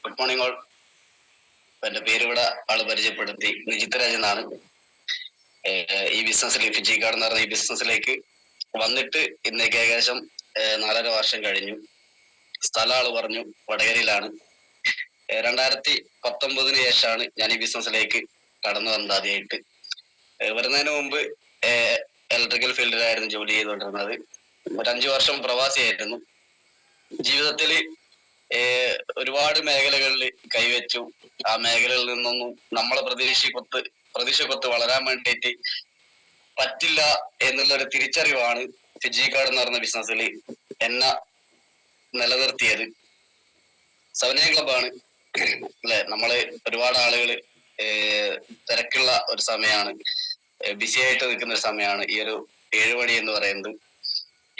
Good morning all. എന്റെ പേര് ഇവിടെ ആള് പരിചയപ്പെടുത്തി, നിജിത് രാജ് എന്നാണ്. ഈ ബിസിനസ്സിൽ ഫിജി കാർഡ് എന്ന് പറഞ്ഞ ഈ ബിസിനസ്സിലേക്ക് വന്നിട്ട് ഇന്നേക്ക് ഏകദേശം 4.5 വർഷം കഴിഞ്ഞു. സ്ഥലം ആള് പറഞ്ഞു വടകരയിലാണ്. 2019 ശേഷമാണ് ഞാൻ ഈ ബിസിനസ്സിലേക്ക് കടന്നു വന്നത്. ആദ്യമായിട്ട് വരുന്നതിന് മുമ്പ് ഇലക്ട്രിക്കൽ ഫീൽഡിലായിരുന്നു ജോലി ചെയ്തുകൊണ്ടിരുന്നത്. ഒരു 5 വർഷം പ്രവാസിയായിരുന്നു. ജീവിതത്തിൽ ഒരുപാട് മേഖലകളിൽ കൈവച്ചു. ആ മേഖലയിൽ നിന്നൊന്നും നമ്മളെ പ്രതീക്ഷക്കൊത്ത് വളരാൻ വേണ്ടിയിട്ട് പറ്റില്ല എന്നുള്ളൊരു തിരിച്ചറിവാണ് ഫിജി കാർഡ് എന്ന് പറയുന്ന ബിസിനസ്സിൽ എന്നെ നിലനിർത്തിയത്. 7 ക്ലബാണ് അല്ലെ. നമ്മള് ഒരുപാട് ആളുകൾ തിരക്കുള്ള ഒരു സമയമാണ്, ബിസി ആയിട്ട് നിൽക്കുന്ന ഒരു സമയമാണ് ഈ ഒരു 7 മണി എന്ന് പറയുന്നത്.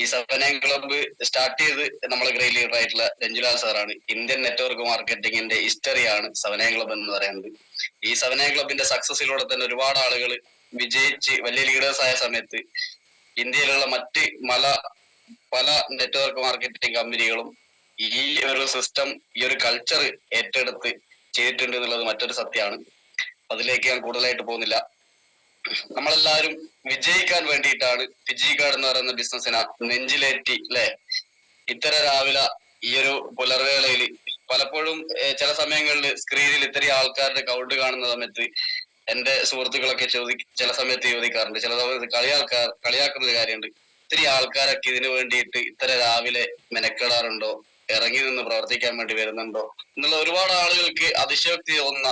ഈ 7 ക്ലബ്ബ് സ്റ്റാർട്ട് ചെയ്ത് നമ്മളെ ഗ്രേറ്റ് ലീഡർ ആയിട്ടുള്ള രഞ്ജുലാൽ സാറാണ്. ഇന്ത്യൻ നെറ്റ്വർക്ക് മാർക്കറ്റിംഗിന്റെ ഹിസ്റ്ററിയാണ് 7 ക്ലബ്ബ് എന്ന് പറയുന്നത്. ഈ 7 ക്ലബിന്റെ സക്സസിലൂടെ തന്നെ ഒരുപാട് ആളുകൾ വിജയിച്ച് വലിയ ലീഡേഴ്സ് ആയ സമയത്ത് ഇന്ത്യയിലുള്ള മറ്റ് പല നെറ്റ്വർക്ക് മാർക്കറ്റിംഗ് കമ്പനികളും ഈ ഒരു സിസ്റ്റം, ഈ ഒരു കൾച്ചർ ഏറ്റെടുത്ത് ചെയ്തിട്ടുണ്ട് എന്നുള്ളത് മറ്റൊരു സത്യമാണ്. അതിലേക്ക് ഞാൻ കൂടുതലായിട്ട് പോകുന്നില്ല. നമ്മളെല്ലാവരും വിജയിക്കാൻ വേണ്ടിയിട്ടാണ് ഫിജി കാർഡ് എന്ന് പറയുന്ന ബിസിനസ്സിനെ നെഞ്ചിലേറ്റി അല്ലെ. ഇത്തര രാവിലെ ഈ ഒരു പുലർവേളയിൽ പലപ്പോഴും ചില സമയങ്ങളിൽ സ്ക്രീനിൽ ഇത്രയും ആൾക്കാരുടെ കൗണ്ട് കാണുന്ന സമയത്ത് എന്റെ സുഹൃത്തുക്കളൊക്കെ ചില സമയത്ത് ചോദിക്കാറുണ്ട്, ചില സമയത്ത് കളിയാക്കുന്ന ഒരു കാര്യമുണ്ട്, ഇത്രയും ആൾക്കാരൊക്കെ ഇതിനു വേണ്ടിയിട്ട് ഇത്ര രാവിലെ മെനക്കെടാറുണ്ടോ, ഇറങ്ങി നിന്ന് പ്രവർത്തിക്കാൻ വേണ്ടി വരുന്നുണ്ടോ എന്നുള്ള ഒരുപാട് ആളുകൾക്ക് അതിശയോക്തി തോന്നുന്ന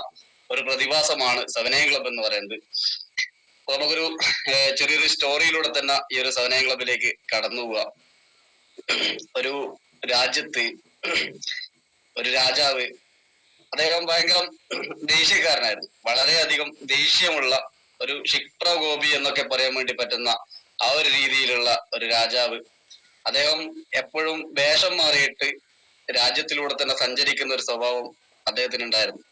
ഒരു പ്രതിഭാസമാണ് 7 ക്ലബ് എന്ന് പറയുന്നത്. നമുക്കൊരു ചെറിയൊരു സ്റ്റോറിയിലൂടെ തന്നെ ഈ ഒരു 7 ക്ലബിലേക്ക് കടന്നു പോവാം. ഒരു രാജ്യത്ത് ഒരു രാജാവ്, അദ്ദേഹം ഭയങ്കര ദേഷ്യക്കാരനായിരുന്നു. വളരെയധികം ദേഷ്യമുള്ള ഒരു ക്ഷിപ്ര ഗോപി എന്നൊക്കെ പറയാൻ വേണ്ടി പറ്റുന്ന ആ ഒരു രീതിയിലുള്ള ഒരു രാജാവ്. അദ്ദേഹം എപ്പോഴും വേഷം മാറിയിട്ട് രാജ്യത്തിലൂടെ തന്നെ സഞ്ചരിക്കുന്ന ഒരു സ്വഭാവം അദ്ദേഹത്തിനുണ്ടായിരുന്നു.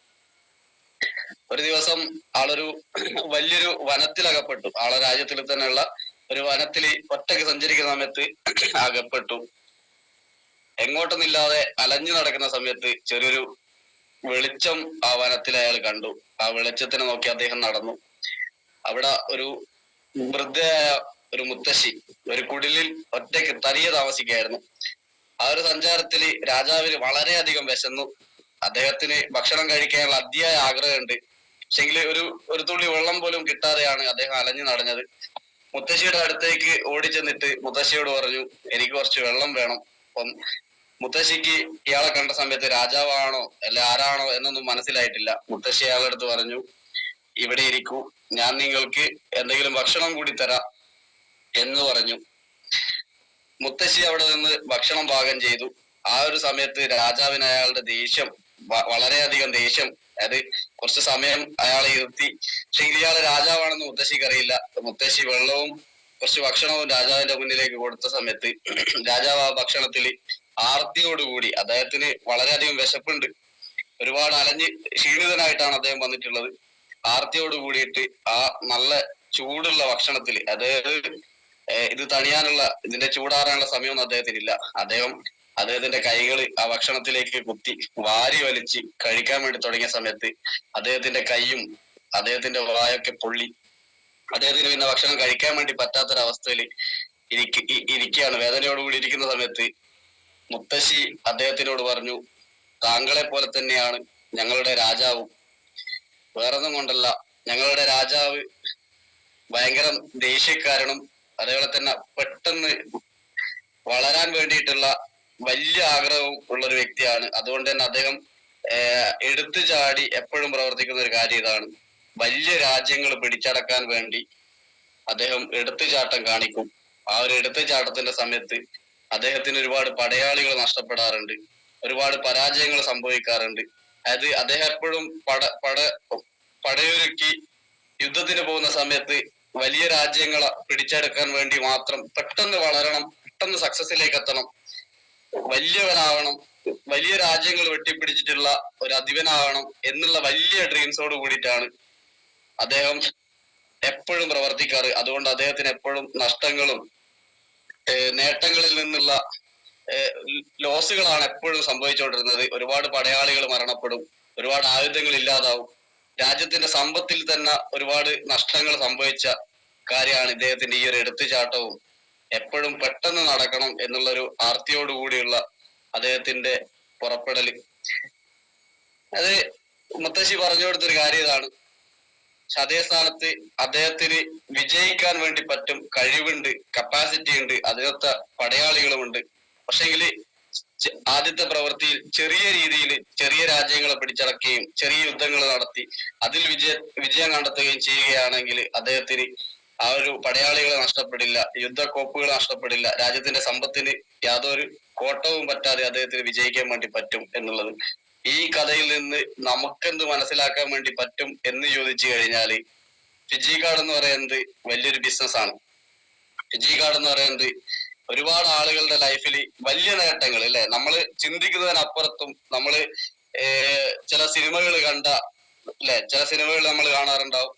ഒരു ദിവസം ആളൊരു വലിയൊരു വനത്തിലകപ്പെട്ടു. ആളെ രാജ്യത്തിൽ തന്നെയുള്ള ഒരു വനത്തിൽ ഒറ്റയ്ക്ക് സഞ്ചരിക്കുന്ന സമയത്ത് അകപ്പെട്ടു. എങ്ങോട്ടൊന്നില്ലാതെ അലഞ്ഞു നടക്കുന്ന സമയത്ത് ചെറിയൊരു വെളിച്ചം ആ വനത്തിൽ അയാൾ കണ്ടു. ആ വെളിച്ചത്തിനെ നോക്കി അദ്ദേഹം നടന്നു. അവിടെ ഒരു വൃദ്ധയായ ഒരു മുത്തശ്ശി ഒരു കുടിലിൽ ഒറ്റയ്ക്ക് തനിയെ താമസിക്കുകയായിരുന്നു. ആ ഒരു സഞ്ചാരത്തില് രാജാവിന് വളരെയധികം വിശന്നു. അദ്ദേഹത്തിന് ഭക്ഷണം കഴിക്കാനുള്ള അതിയായ ആഗ്രഹമുണ്ട്. പക്ഷെങ്കിൽ ഒരു തുള്ളി വെള്ളം പോലും കിട്ടാതെയാണ് അദ്ദേഹം അലഞ്ഞു നടഞ്ഞത്. മുത്തശ്ശിയുടെ അടുത്തേക്ക് ഓടിച്ചെന്നിട്ട് മുത്തശ്ശിയോട് പറഞ്ഞു, എനിക്ക് കുറച്ച് വെള്ളം വേണം. അപ്പം മുത്തശ്ശിക്ക് ഇയാളെ കണ്ട സമയത്ത് രാജാവാണോ അല്ലെ ആരാണോ എന്നൊന്നും മനസ്സിലായിട്ടില്ല. മുത്തശ്ശി അയാളുടെ അടുത്ത് പറഞ്ഞു, ഇവിടെ ഇരിക്കൂ, ഞാൻ നിങ്ങൾക്ക് എന്തെങ്കിലും ഭക്ഷണം കൂടി തരാം എന്ന് പറഞ്ഞു. മുത്തശ്ശി അവിടെ നിന്ന് ഭക്ഷണം പാകം ചെയ്തു. ആ ഒരു സമയത്ത് രാജാവിന് അയാളുടെ ദേഷ്യം, വളരെയധികം ദേഷ്യം, അതായത് കുറച്ച് സമയം അയാളെ ഇരുത്തി. പക്ഷെ ഇയാള് രാജാവാണെന്ന് മുത്തശ്ശിക്ക് അറിയില്ല. മുത്തശ്ശി വെള്ളവും കുറച്ച് ഭക്ഷണവും രാജാവിന്റെ മുന്നിലേക്ക് കൊടുത്ത സമയത്ത് രാജാവ് ആ ഭക്ഷണത്തിൽ ആർത്തിയോടുകൂടി, അദ്ദേഹത്തിന് വളരെയധികം വിശപ്പുണ്ട്, ഒരുപാട് അലഞ്ഞ് ക്ഷീണിതനായിട്ടാണ് അദ്ദേഹം വന്നിട്ടുള്ളത്. ആർത്തിയോട് കൂടിയിട്ട് ആ നല്ല ചൂടുള്ള ഭക്ഷണത്തിൽ, അതായത് ഇത് തണിയാനുള്ള, ഇതിന്റെ ചൂടാറാനുള്ള സമയമൊന്നും അദ്ദേഹത്തിനില്ല. അദ്ദേഹത്തിന്റെ കൈകൾ ആ ഭക്ഷണത്തിലേക്ക് കുത്തി വാരി വലിച്ച് കഴിക്കാൻ വേണ്ടി തുടങ്ങിയ സമയത്ത് അദ്ദേഹത്തിന്റെ കൈയും അദ്ദേഹത്തിന്റെ വായൊക്കെ പൊള്ളി. അദ്ദേഹത്തിന് പിന്നെ ഭക്ഷണം കഴിക്കാൻ വേണ്ടി പറ്റാത്തൊരവസ്ഥയിൽ ഇരിക്കുകയാണ്. വേദനയോടുകൂടി ഇരിക്കുന്ന സമയത്ത് മുത്തശ്ശി അദ്ദേഹത്തിനോട് പറഞ്ഞു, താങ്കളെ പോലെ തന്നെയാണ് ഞങ്ങളുടെ രാജാവും. വേറൊന്നും കൊണ്ടല്ല, ഞങ്ങളുടെ രാജാവ് ഭയങ്കര ദേഷ്യക്കാരനും അതേപോലെ തന്നെ പെട്ടെന്ന് വളരാൻ വേണ്ടിയിട്ടുള്ള വലിയ ആഗ്രഹവും ഉള്ള ഒരു വ്യക്തിയാണ്. അതുകൊണ്ട് തന്നെ അദ്ദേഹം എടുത്തു ചാടി എപ്പോഴും പ്രവർത്തിക്കുന്ന ഒരു കാര്യം ഇതാണ്. വലിയ രാജ്യങ്ങൾ പിടിച്ചടക്കാൻ വേണ്ടി അദ്ദേഹം എടുത്തുചാട്ടം കാണിക്കും. ആ ഒരു എടുത്തുചാട്ടത്തിന്റെ സമയത്ത് അദ്ദേഹത്തിന് ഒരുപാട് പടയാളികൾ നഷ്ടപ്പെടാറുണ്ട്, ഒരുപാട് പരാജയങ്ങൾ സംഭവിക്കാറുണ്ട്. അതായത് അദ്ദേഹം എപ്പോഴും പടയൊരുക്കി യുദ്ധത്തിന് പോകുന്ന സമയത്ത് വലിയ രാജ്യങ്ങളെ പിടിച്ചെടുക്കാൻ വേണ്ടി മാത്രം പെട്ടെന്ന് വളരണം, പെട്ടെന്ന് സക്സസിലേക്ക് എത്തണം, വലിയവനാവണം, വലിയ രാജ്യങ്ങൾ വെട്ടിപ്പിടിച്ചിട്ടുള്ള ഒരു അധിപനാവണം എന്നുള്ള വലിയ ഡ്രീംസോട് കൂടിയിട്ടാണ് അദ്ദേഹം എപ്പോഴും പ്രവർത്തിക്കാറ്. അതുകൊണ്ട് അദ്ദേഹത്തിന് എപ്പോഴും നഷ്ടങ്ങളും നേട്ടങ്ങളിൽ നിന്നുള്ള ലോസുകളാണ് എപ്പോഴും സംഭവിച്ചുകൊണ്ടിരുന്നത്. ഒരുപാട് പടയാളികൾ മരണപ്പെടും, ഒരുപാട് ആയുധങ്ങൾ ഇല്ലാതാവും, രാജ്യത്തിന്റെ സമ്പത്തിൽ തന്നെ ഒരുപാട് നഷ്ടങ്ങൾ സംഭവിച്ച കാര്യമാണ് ഇദ്ദേഹത്തിന്റെ ഈ ഒരു എടുത്തുചാട്ടവും എപ്പോഴും പെട്ടെന്ന് നടക്കണം എന്നുള്ളൊരു ആർത്തിയോടുകൂടിയുള്ള അദ്ദേഹത്തിന്റെ പുറപ്പെടല്. അത് മുത്തശ്ശി പറഞ്ഞു കൊടുത്തൊരു കാര്യം ഇതാണ്. പക്ഷെ അതേ സ്ഥാനത്ത് അദ്ദേഹത്തിന് വിജയിക്കാൻ വേണ്ടി പറ്റും, കഴിവുണ്ട്, കപ്പാസിറ്റി ഉണ്ട്, അതിനൊത്ത പടയാളികളുമുണ്ട്. പക്ഷെങ്കില് ആദ്യത്തെ പ്രവൃത്തിയിൽ ചെറിയ രീതിയിൽ ചെറിയ രാജ്യങ്ങളെ പിടിച്ചടക്കുകയും ചെറിയ യുദ്ധങ്ങൾ നടത്തി അതിൽ വിജയം കണ്ടെത്തുകയും ചെയ്യുകയാണെങ്കിൽ അദ്ദേഹത്തിന് ആ ഒരു പടയാളികളെ നഷ്ടപ്പെടില്ല, യുദ്ധക്കോപ്പുകൾ നഷ്ടപ്പെടില്ല, രാജ്യത്തിന്റെ സമ്പത്തിന് യാതൊരു കോട്ടവും പറ്റാതെ അദ്ദേഹത്തിന് വിജയിക്കാൻ വേണ്ടി പറ്റും എന്നുള്ളത് ഈ കഥയിൽ നിന്ന് നമുക്കെന്ത് മനസ്സിലാക്കാൻ വേണ്ടി പറ്റും എന്ന് ചോദിച്ചു കഴിഞ്ഞാല്, ഫിജി കാർഡ് എന്ന് പറയുന്നത് വലിയൊരു ബിസിനസ്സാണ്. ഫിജി കാർഡ് എന്ന് പറയുന്നത് ഒരുപാട് ആളുകളുടെ ലൈഫിൽ വലിയ നേട്ടങ്ങൾ അല്ലെ, നമ്മള് ചിന്തിക്കുന്നതിനപ്പുറത്തും നമ്മള് ചില സിനിമകൾ കണ്ട അല്ലെ, ചില സിനിമകൾ നമ്മൾ കാണാറുണ്ടാവും.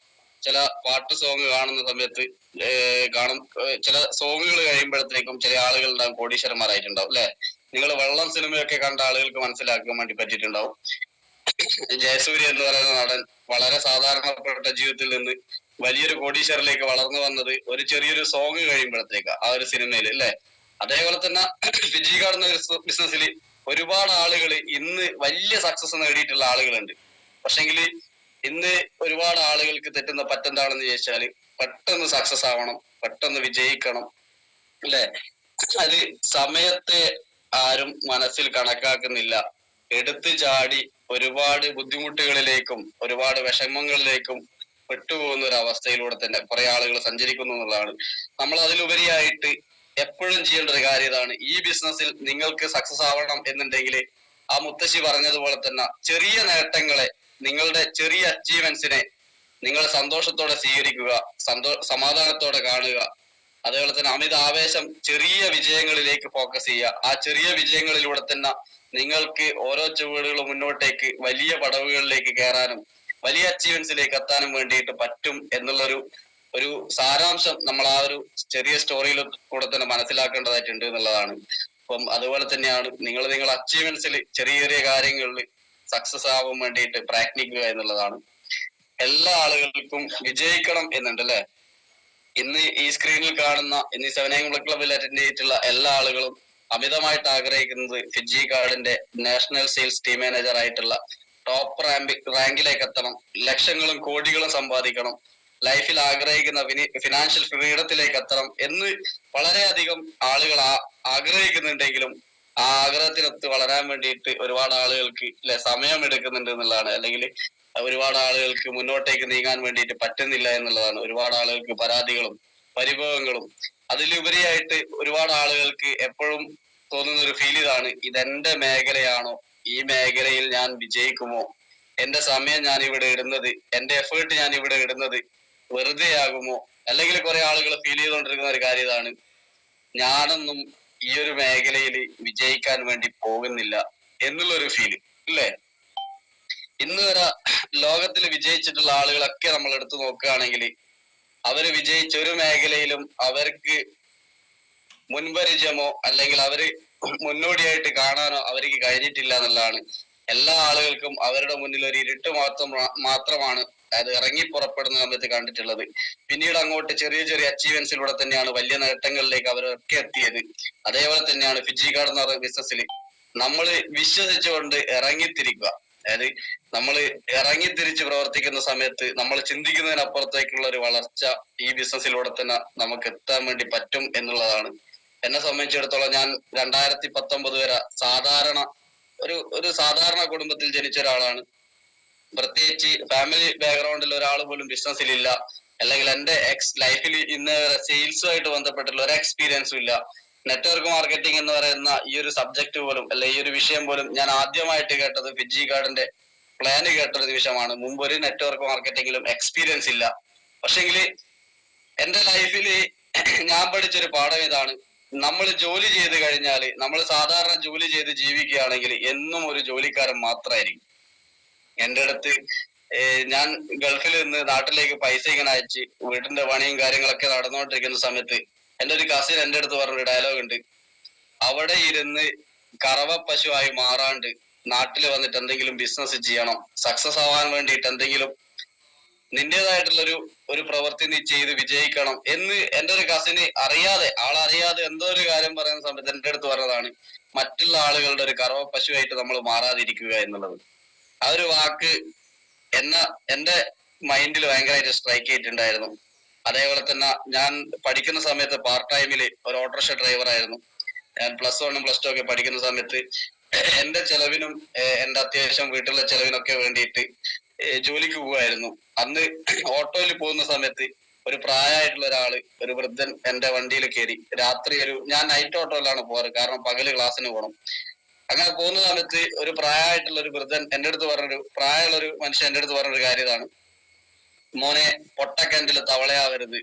ചില പാട്ട് സോങ് കാണുന്ന സമയത്ത് കാണും, ചില സോങ്ങുകൾ കഴിയുമ്പോഴത്തേക്കും ചില ആളുകൾ ഉണ്ടാവും കോടീശ്വരന്മാരായിട്ടുണ്ടാവും അല്ലെ. നിങ്ങൾ വെള്ളം സിനിമയൊക്കെ കണ്ട ആളുകൾക്ക് മനസ്സിലാക്കാൻ വേണ്ടി പറ്റിയിട്ടുണ്ടാവും. ജയസൂര്യ എന്ന് പറയുന്ന നടൻ വളരെ സാധാരണപ്പെട്ട ജീവിതത്തിൽ നിന്ന് വലിയൊരു കോടീശ്വരിലേക്ക് വളർന്നു വന്നത് ഒരു ചെറിയൊരു സോങ് കഴിയുമ്പോഴത്തേക്ക് ആ ഒരു സിനിമയിൽ അല്ലെ. അതേപോലെ തന്നെ ഫിജി കാർഡ് എന്ന ബിസിനസ്സിൽ ഒരുപാട് ആളുകൾ ഇന്ന് വലിയ സക്സസ് നേടിയിട്ടുള്ള ആളുകളുണ്ട്. പക്ഷെങ്കിൽ ഇന്ന് ഒരുപാട് ആളുകൾക്ക് തെറ്റുന്ന പറ്റെന്താണെന്ന് ചോദിച്ചാല്, പെട്ടെന്ന് സക്സസ് ആവണം, പെട്ടെന്ന് വിജയിക്കണം അല്ലെ. അത് സമയത്തെ ആരും മനസ്സിൽ കണക്കാക്കുന്നില്ല. എടുത്തു ചാടി ഒരുപാട് ബുദ്ധിമുട്ടുകളിലേക്കും ഒരുപാട് വിഷമങ്ങളിലേക്കും പെട്ടുപോകുന്ന ഒരു അവസ്ഥയിലൂടെ തന്നെ കുറെ ആളുകൾ സഞ്ചരിക്കുന്നു എന്നുള്ളതാണ്. നമ്മൾ അതിലുപരിയായിട്ട് എപ്പോഴും ചെയ്യേണ്ട ഒരു കാര്യം ഇതാണ്. ഈ ബിസിനസ്സിൽ നിങ്ങൾക്ക് സക്സസ് ആവണം എന്നുണ്ടെങ്കിൽ ആ മുത്തശ്ശി പറഞ്ഞതുപോലെ തന്നെ ചെറിയ നേട്ടങ്ങളെ, നിങ്ങളുടെ ചെറിയ അച്ചീവ്മെന്റ്സിനെ നിങ്ങൾ സന്തോഷത്തോടെ സ്വീകരിക്കുക, സമാധാനത്തോടെ കാണുക. അതേപോലെ തന്നെ അമിത ആവേശം ചെറിയ വിജയങ്ങളിലേക്ക് ഫോക്കസ് ചെയ്യുക. ആ ചെറിയ വിജയങ്ങളിലൂടെ തന്നെ നിങ്ങൾക്ക് ഓരോ ചുവടുകളും മുന്നോട്ടേക്ക് വലിയ പടവുകളിലേക്ക് കയറാനും വലിയ അച്ചീവ്മെന്റ്സിലേക്ക് എത്താനും വേണ്ടിയിട്ട് പറ്റും എന്നുള്ളൊരു സാരാംശം നമ്മൾ ആ ഒരു ചെറിയ സ്റ്റോറിയിൽ കൂടെ തന്നെ മനസ്സിലാക്കേണ്ടതായിട്ടുണ്ട് എന്നുള്ളതാണ്. അപ്പം അതുപോലെ തന്നെയാണ് നിങ്ങൾ അച്ചീവ്മെന്റ്സിൽ ചെറിയ ചെറിയ കാര്യങ്ങളിൽ സക്സസ് ആവാൻ വേണ്ടിയിട്ട് പ്രയത്നിക്കുക എന്നുള്ളതാണ്. എല്ലാ ആളുകൾക്കും വിജയിക്കണം എന്നുണ്ട് അല്ലെ. ഇന്ന് ഈ സ്ക്രീനിൽ കാണുന്ന, ഇന്ന് 7 AM ക്ലബിൽ അറ്റൻഡ് ചെയ്തിട്ടുള്ള എല്ലാ ആളുകളും അമിതമായിട്ട് ആഗ്രഹിക്കുന്നത് ഫിജി കാർഡിന്റെ നാഷണൽ സെയിൽസ് ടീം മാനേജർ ആയിട്ടുള്ള ടോപ്പ് റാങ്കിലേക്ക് എത്തണം, ലക്ഷങ്ങളും കോടികളും സമ്പാദിക്കണം, ലൈഫിൽ ആഗ്രഹിക്കുന്ന ഫിനാൻഷ്യൽ ഫ്രീഡത്തിലേക്ക് എത്തണം എന്ന് വളരെയധികം ആളുകൾ ആഗ്രഹിക്കുന്നുണ്ടെങ്കിലും ആ ആഗ്രഹത്തിനൊത്ത് വളരാൻ വേണ്ടിയിട്ട് ഒരുപാട് ആളുകൾക്ക് സമയം എടുക്കുന്നുണ്ട് എന്നുള്ളതാണ്. അല്ലെങ്കിൽ ഒരുപാട് ആളുകൾക്ക് മുന്നോട്ടേക്ക് നീങ്ങാൻ വേണ്ടിയിട്ട് പറ്റുന്നില്ല എന്നുള്ളതാണ്. ഒരുപാട് ആളുകൾക്ക് പരാതികളും പരിഭവങ്ങളും. അതിലുപരിയായിട്ട് ഒരുപാട് ആളുകൾക്ക് എപ്പോഴും തോന്നുന്ന ഒരു ഫീൽ ഇതാണ്, ഇതെന്റെ മേഖലയാണോ, ഈ മേഖലയിൽ ഞാൻ വിജയിക്കുമോ, എന്റെ സമയം ഞാൻ ഇവിടെ ഇടുന്നത്, എന്റെ എഫേർട്ട് ഞാൻ ഇവിടെ ഇടുന്നത് വെറുതെ ആകുമോ. അല്ലെങ്കിൽ കുറെ ആളുകൾ ഫീൽ ചെയ്തുകൊണ്ടിരിക്കുന്ന ഒരു കാര്യം ഇതാണ്, ഞാനൊന്നും ഈ ഒരു മേഖലയിൽ വിജയിക്കാൻ വേണ്ടി പോകുന്നില്ല എന്നുള്ളൊരു ഫീല് അല്ലേ. ഇന്ന് വരെ ലോകത്തിൽ വിജയിച്ചിട്ടുള്ള ആളുകളൊക്കെ നമ്മൾ എടുത്തു നോക്കുകയാണെങ്കിൽ അവര് വിജയിച്ച ഒരു മേഖലയിലും അവർക്ക് മുൻപരിചയമോ അല്ലെങ്കിൽ അവര് മുന്നോടിയായിട്ട് കാണാനോ അവർക്ക് കഴിഞ്ഞിട്ടില്ല എന്നുള്ളതാണ്. എല്ലാ ആളുകൾക്കും അവരുടെ മുന്നിൽ ഒരു ഇരുട്ട് മാത്രമാണ് അത് ഇറങ്ങി പുറപ്പെടുന്ന സമയത്ത് കണ്ടിട്ടുള്ളത്. പിന്നീട് അങ്ങോട്ട് ചെറിയ ചെറിയ അച്ചീവ്മെന്റ്സിലൂടെ തന്നെയാണ് വലിയ നേട്ടങ്ങളിലേക്ക് അവരൊക്കെ എത്തിയത്. അതേപോലെ തന്നെയാണ് ഫിജി കാർഡ് എന്ന് പറയുന്ന ബിസിനസ്സിൽ നമ്മൾ വിശ്വസിച്ചുകൊണ്ട് ഇറങ്ങിത്തിരിക്കുക. അതായത് നമ്മൾ ഇറങ്ങിത്തിരിച്ച് പ്രവർത്തിക്കുന്ന സമയത്ത് നമ്മൾ ചിന്തിക്കുന്നതിനപ്പുറത്തേക്കുള്ള ഒരു വളർച്ച ഈ ബിസിനസ്സിലൂടെ തന്നെ നമുക്ക് എത്താൻ വേണ്ടി പറ്റും എന്നുള്ളതാണ്. എന്നെ സംബന്ധിച്ചിടത്തോളം ഞാൻ 2019 വരെ ഒരു സാധാരണ കുടുംബത്തിൽ ജനിച്ച ഒരാളാണ്. പ്രത്യേകിച്ച് ഫാമിലി ബാക്ക്ഗ്രൗണ്ടിൽ ഒരാൾ പോലും ബിസിനസ്സിലില്ല, അല്ലെങ്കിൽ എന്റെ ലൈഫിൽ ഇന്ന് വരെ സെയിൽസുമായിട്ട് ബന്ധപ്പെട്ടുള്ള ഒരു എക്സ്പീരിയൻസും ഇല്ല. നെറ്റ്വർക്ക് മാർക്കറ്റിംഗ് എന്ന് പറയുന്ന ഈ ഒരു സബ്ജക്ട് പോലും അല്ലെ, ഈ ഒരു വിഷയം പോലും ഞാൻ ആദ്യമായിട്ട് കേട്ടത് ഫിജി കാർഡിന്റെ പ്ലാന് കേട്ടൊരു നിമിഷമാണ്. മുമ്പ് ഒരു നെറ്റ്വർക്ക് മാർക്കറ്റിംഗിലും എക്സ്പീരിയൻസ് ഇല്ല. പക്ഷെങ്കിൽ എന്റെ ലൈഫിൽ ഞാൻ പഠിച്ചൊരു പാഠം ഇതാണ്, നമ്മൾ ജോലി ചെയ്ത് കഴിഞ്ഞാല്, നമ്മൾ സാധാരണ ജോലി ചെയ്ത് ജീവിക്കുകയാണെങ്കിൽ എന്നും ഒരു ജോലിക്കാരൻ മാത്രമായിരിക്കും. എന്റെ അടുത്ത് ഞാൻ ഗൾഫിൽ നിന്ന് നാട്ടിലേക്ക് പൈസ ഇങ്ങനെ അയച്ച് വീടിന്റെ പണിയും കാര്യങ്ങളൊക്കെ നടന്നുകൊണ്ടിരിക്കുന്ന സമയത്ത് എന്റെ ഒരു കസിൻ എന്റെ അടുത്ത് പറഞ്ഞൊരു ഡയലോഗ് ഉണ്ട്, അവിടെ ഇരുന്ന് കറവ പശുവായി മാറാണ്ട് നാട്ടിൽ വന്നിട്ട് എന്തെങ്കിലും ബിസിനസ് ചെയ്യണം, സക്സസ് ആവാൻ വേണ്ടിയിട്ട് എന്തെങ്കിലും നിന്റേതായിട്ടുള്ള ഒരു പ്രവൃത്തി നീ ചെയ്ത് വിജയിക്കണം എന്ന് എന്റെ ഒരു കസിന് ആളറിയാതെ എന്തോ ഒരു കാര്യം പറയുന്ന സമയത്ത് എന്റെ അടുത്ത് പറഞ്ഞതാണ്, മറ്റുള്ള ആളുകളുടെ ഒരു കറവ പശുവായിട്ട് നമ്മൾ മാറാതിരിക്കുക എന്നുള്ളത്. ആ ഒരു വാക്ക് എന്റെ മൈൻഡിൽ ഭയങ്കരമായിട്ട് സ്ട്രൈക്ക് ചെയ്തിട്ടുണ്ടായിരുന്നു. അതേപോലെ തന്നെ ഞാൻ പഠിക്കുന്ന സമയത്ത് പാർട്ട് ടൈമില് ഒരു ഓട്ടോറിക്ഷ ഡ്രൈവർ ആയിരുന്നു. ഞാൻ +1 +2 ഒക്കെ പഠിക്കുന്ന സമയത്ത് എന്റെ ചെലവിനും എന്റെ അത്യാവശ്യം വീട്ടിലെ ചെലവിനൊക്കെ വേണ്ടിയിട്ട് ജോലിക്ക് പോവായിരുന്നു. അന്ന് ഓട്ടോയിൽ പോകുന്ന സമയത്ത് ഒരു പ്രായമായിട്ടുള്ള ഒരാള്, ഒരു വൃദ്ധൻ എന്റെ വണ്ടിയിൽ കയറി. രാത്രി ഞാൻ നൈറ്റ് ഓട്ടോയിലാണ് പോവാറ്, കാരണം പകല് ക്ലാസ്സിന് പോകണം. അങ്ങനെ പോകുന്ന സമയത്ത് ഒരു പ്രായമായിട്ടുള്ള ഒരു വൃദ്ധൻ എന്റെ അടുത്ത് പ്രായമുള്ള ഒരു മനുഷ്യൻ എന്റെ അടുത്ത് പറഞ്ഞൊരു കാര്യം ഇതാണ്: മോനെ, പൊട്ടക്കിണറ്റില് തവളയാവരുത്,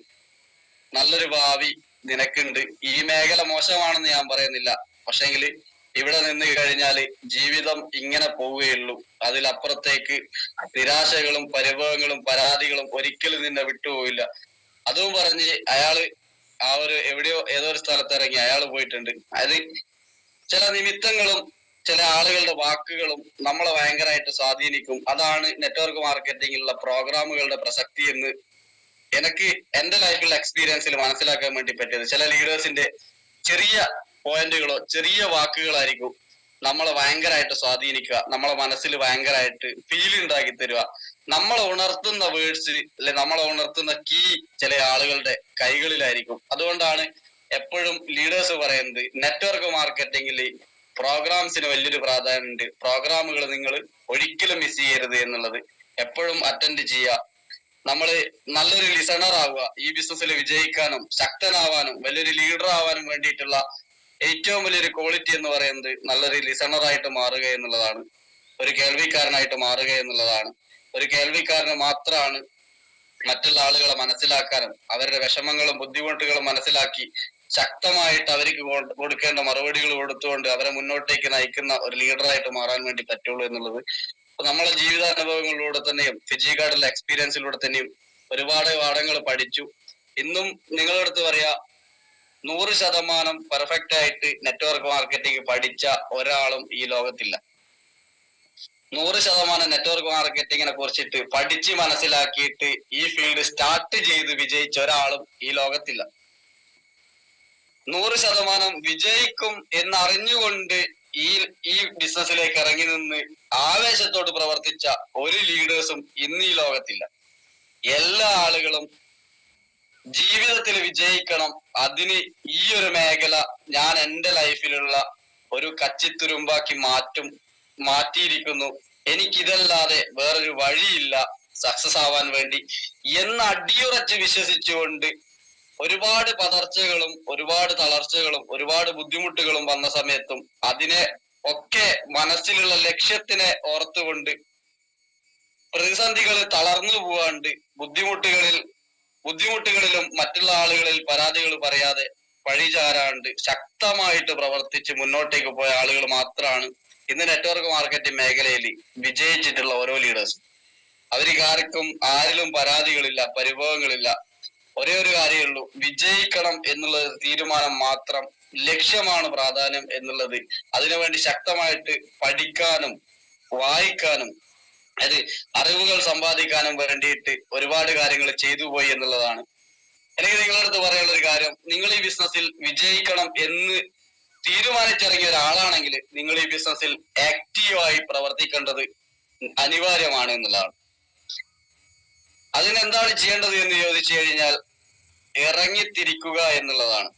നല്ലൊരു ഭാവി നിനക്കുണ്ട്. ഈ മേഖല മോശമാണെന്ന് ഞാൻ പറയുന്നില്ല, പക്ഷെങ്കിൽ ഇവിടെ നിന്ന് കഴിഞ്ഞാല് ജീവിതം ഇങ്ങനെ പോവുകയുള്ളൂ. അതിലപ്പുറത്തേക്ക് നിരാശകളും പരിഭവങ്ങളും പരാതികളും ഒരിക്കലും നിന്നെ വിട്ടുപോയില്ല. അതും പറഞ്ഞ് അയാള് ഏതോ ഒരു സ്ഥലത്ത് ഇറങ്ങി അയാൾ പോയിട്ടുണ്ട്. അത് ചില നിമിത്തങ്ങളും ചില ആളുകളുടെ വാക്കുകളും നമ്മളെ ഭയങ്കരമായിട്ട് സ്വാധീനിക്കും. അതാണ് നെറ്റ്വർക്ക് മാർക്കറ്റിംഗിലുള്ള പ്രോഗ്രാമുകളുടെ പ്രസക്തി എന്ന് എനിക്ക് എന്റെ ലൈഫിലുള്ള എക്സ്പീരിയൻസിൽ മനസ്സിലാക്കാൻ വേണ്ടി പറ്റിയത്. ചില ലീഡേഴ്സിന്റെ ചെറിയ പോയിന്റുകളോ ചെറിയ വാക്കുകളായിരിക്കും നമ്മളെ ഭയങ്കരമായിട്ട് സ്വാധീനിക്കുക, നമ്മളെ മനസ്സിൽ ഭയങ്കരമായിട്ട് ഫീൽ ഉണ്ടാക്കി തരിക. നമ്മളെ ഉണർത്തുന്ന വേർഡ്സ് അല്ലെ നമ്മളെ ഉണർത്തുന്ന കീ ചില ആളുകളുടെ കൈകളിലായിരിക്കും. അതുകൊണ്ടാണ് എപ്പോഴും ലീഡേഴ്സ് പറയുന്നത് നെറ്റ്വർക്ക് മാർക്കറ്റിംഗിൽ പ്രോഗ്രാംസിന് വലിയൊരു പ്രാധാന്യമുണ്ട്. പ്രോഗ്രാമുകൾ നിങ്ങൾ ഒരിക്കലും മിസ് ചെയ്യരുത് എന്നുള്ളത്. എപ്പോഴും അറ്റൻഡ് ചെയ്യുക, നമ്മള് നല്ലൊരു ലിസണർ ആവുക. ഈ ബിസിനസ്സിൽ വിജയിക്കാനും ശക്തനാവാനും വലിയൊരു ലീഡർ ആവാനും വേണ്ടിയിട്ടുള്ള ഏറ്റവും വലിയൊരു ക്വാളിറ്റി എന്ന് പറയുന്നത് നല്ലൊരു ലിസണറായിട്ട് മാറുക എന്നുള്ളതാണ്, ഒരു കേൾവിക്കാരനായിട്ട് മാറുക എന്നുള്ളതാണ്. ഒരു കേൾവിക്കാരന് മാത്രമാണ് മറ്റുള്ള ആളുകളെ മനസ്സിലാക്കാനും അവരുടെ വിഷമങ്ങളും ബുദ്ധിമുട്ടുകളും മനസ്സിലാക്കി ശക്തമായിട്ട് അവർക്ക് കൊടുക്കേണ്ട മറുപടികൾ കൊടുത്തുകൊണ്ട് അവരെ മുന്നോട്ടേക്ക് നയിക്കുന്ന ഒരു ലീഡറായിട്ട് മാറാൻ വേണ്ടി പറ്റുള്ളൂ എന്നുള്ളത് നമ്മളെ ജീവിതാനുഭവങ്ങളിലൂടെ തന്നെയും ഫിജി ഗാർഡിലെ എക്സ്പീരിയൻസിലൂടെ തന്നെയും ഒരുപാട് പാഠങ്ങൾ പഠിച്ചു. ഇന്നും നിങ്ങളുടെ അടുത്ത് പറയാ, 100% പെർഫെക്റ്റ് ആയിട്ട് നെറ്റ്വർക്ക് മാർക്കറ്റിംഗ് പഠിച്ച ഒരാളും ഈ ലോകത്തില്ല. 100% നെറ്റ്വർക്ക് മാർക്കറ്റിങ്ങിനെ കുറിച്ചിട്ട് പഠിച്ച് മനസ്സിലാക്കിയിട്ട് ഈ ഫീൽഡ് സ്റ്റാർട്ട് ചെയ്ത് വിജയിച്ച ഒരാളും ഈ ലോകത്തില്ല. 100% വിജയിക്കും എന്നറിഞ്ഞുകൊണ്ട് ഈ ബിസിനസ്സിലേക്ക് ഇറങ്ങി നിന്ന് ആവേശത്തോട് പ്രവർത്തിച്ച ഒരു ലീഡേഴ്സും ഇന്ന് ഈ ലോകത്തില്ല. എല്ലാ ആളുകളും ജീവിതത്തിൽ വിജയിക്കണം, അതിന് ഈ ഒരു മേഖല ഞാൻ എൻ്റെ ലൈഫിലുള്ള ഒരു കച്ചിത്തുരുമ്പാക്കി മാറ്റിയിരിക്കുന്നു, എനിക്കിതല്ലാതെ വേറൊരു വഴിയില്ല സക്സസ് ആവാൻ വേണ്ടി എന്ന് അടിയുറച്ച് വിശ്വസിച്ചുകൊണ്ട് ഒരുപാട് പതർച്ചകളും ഒരുപാട് തളർച്ചകളും ഒരുപാട് ബുദ്ധിമുട്ടുകളും വന്ന സമയത്തും അതിനെ ഒക്കെ മനസ്സിലുള്ള ലക്ഷ്യത്തിനെ ഓർത്തുകൊണ്ട് പ്രതിസന്ധികൾ തളർന്നു പോവാണ്ട് ബുദ്ധിമുട്ടുകളിലും മറ്റുള്ള ആളുകളിൽ പരാതികൾ പറയാതെ പഴിചാരാണ്ട് ശക്തമായിട്ട് പ്രവർത്തിച്ച് മുന്നോട്ടേക്ക് പോയ ആളുകൾ മാത്രമാണ് ഇന്ന് നെറ്റ്വർക്ക് മാർക്കറ്റിംഗ് മേഖലയിൽ വിജയിച്ചിട്ടുള്ള ഓരോ ലീഡേഴ്സും. അവർക്ക് ആരിലും പരാതികളില്ല, പരിഭവങ്ങളില്ല. ഒരേ ഒരു കാര്യമുള്ളൂ, വിജയിക്കണം എന്നുള്ള തീരുമാനം മാത്രം, ലക്ഷ്യമാണ് പ്രാധാന്യം എന്നുള്ളത്. അതിനുവേണ്ടി ശക്തമായിട്ട് പഠിക്കാനും വായിക്കാനും അത് അറിവുകൾ സമ്പാദിക്കാനും വേണ്ടിയിട്ട് ഒരുപാട് കാര്യങ്ങൾ ചെയ്തു പോയി എന്നുള്ളതാണ്. എനിക്ക് നിങ്ങളുടെ അടുത്ത് പറയാനുള്ള ഒരു കാര്യം, നിങ്ങൾ ഈ ബിസിനസ്സിൽ വിജയിക്കണം എന്ന് തീരുമാനിച്ചിറങ്ങിയ ഒരാളാണെങ്കിൽ നിങ്ങൾ ഈ ബിസിനസ്സിൽ ആക്റ്റീവായി പ്രവർത്തിക്കേണ്ടത് അനിവാര്യമാണ് എന്നുള്ളതാണ്. അതിനെന്താണ് ചെയ്യേണ്ടത് എന്ന് ചോദിച്ചു കഴിഞ്ഞാൽ ഇറങ്ങിത്തിരിക്കുക എന്നുള്ളതാണ്.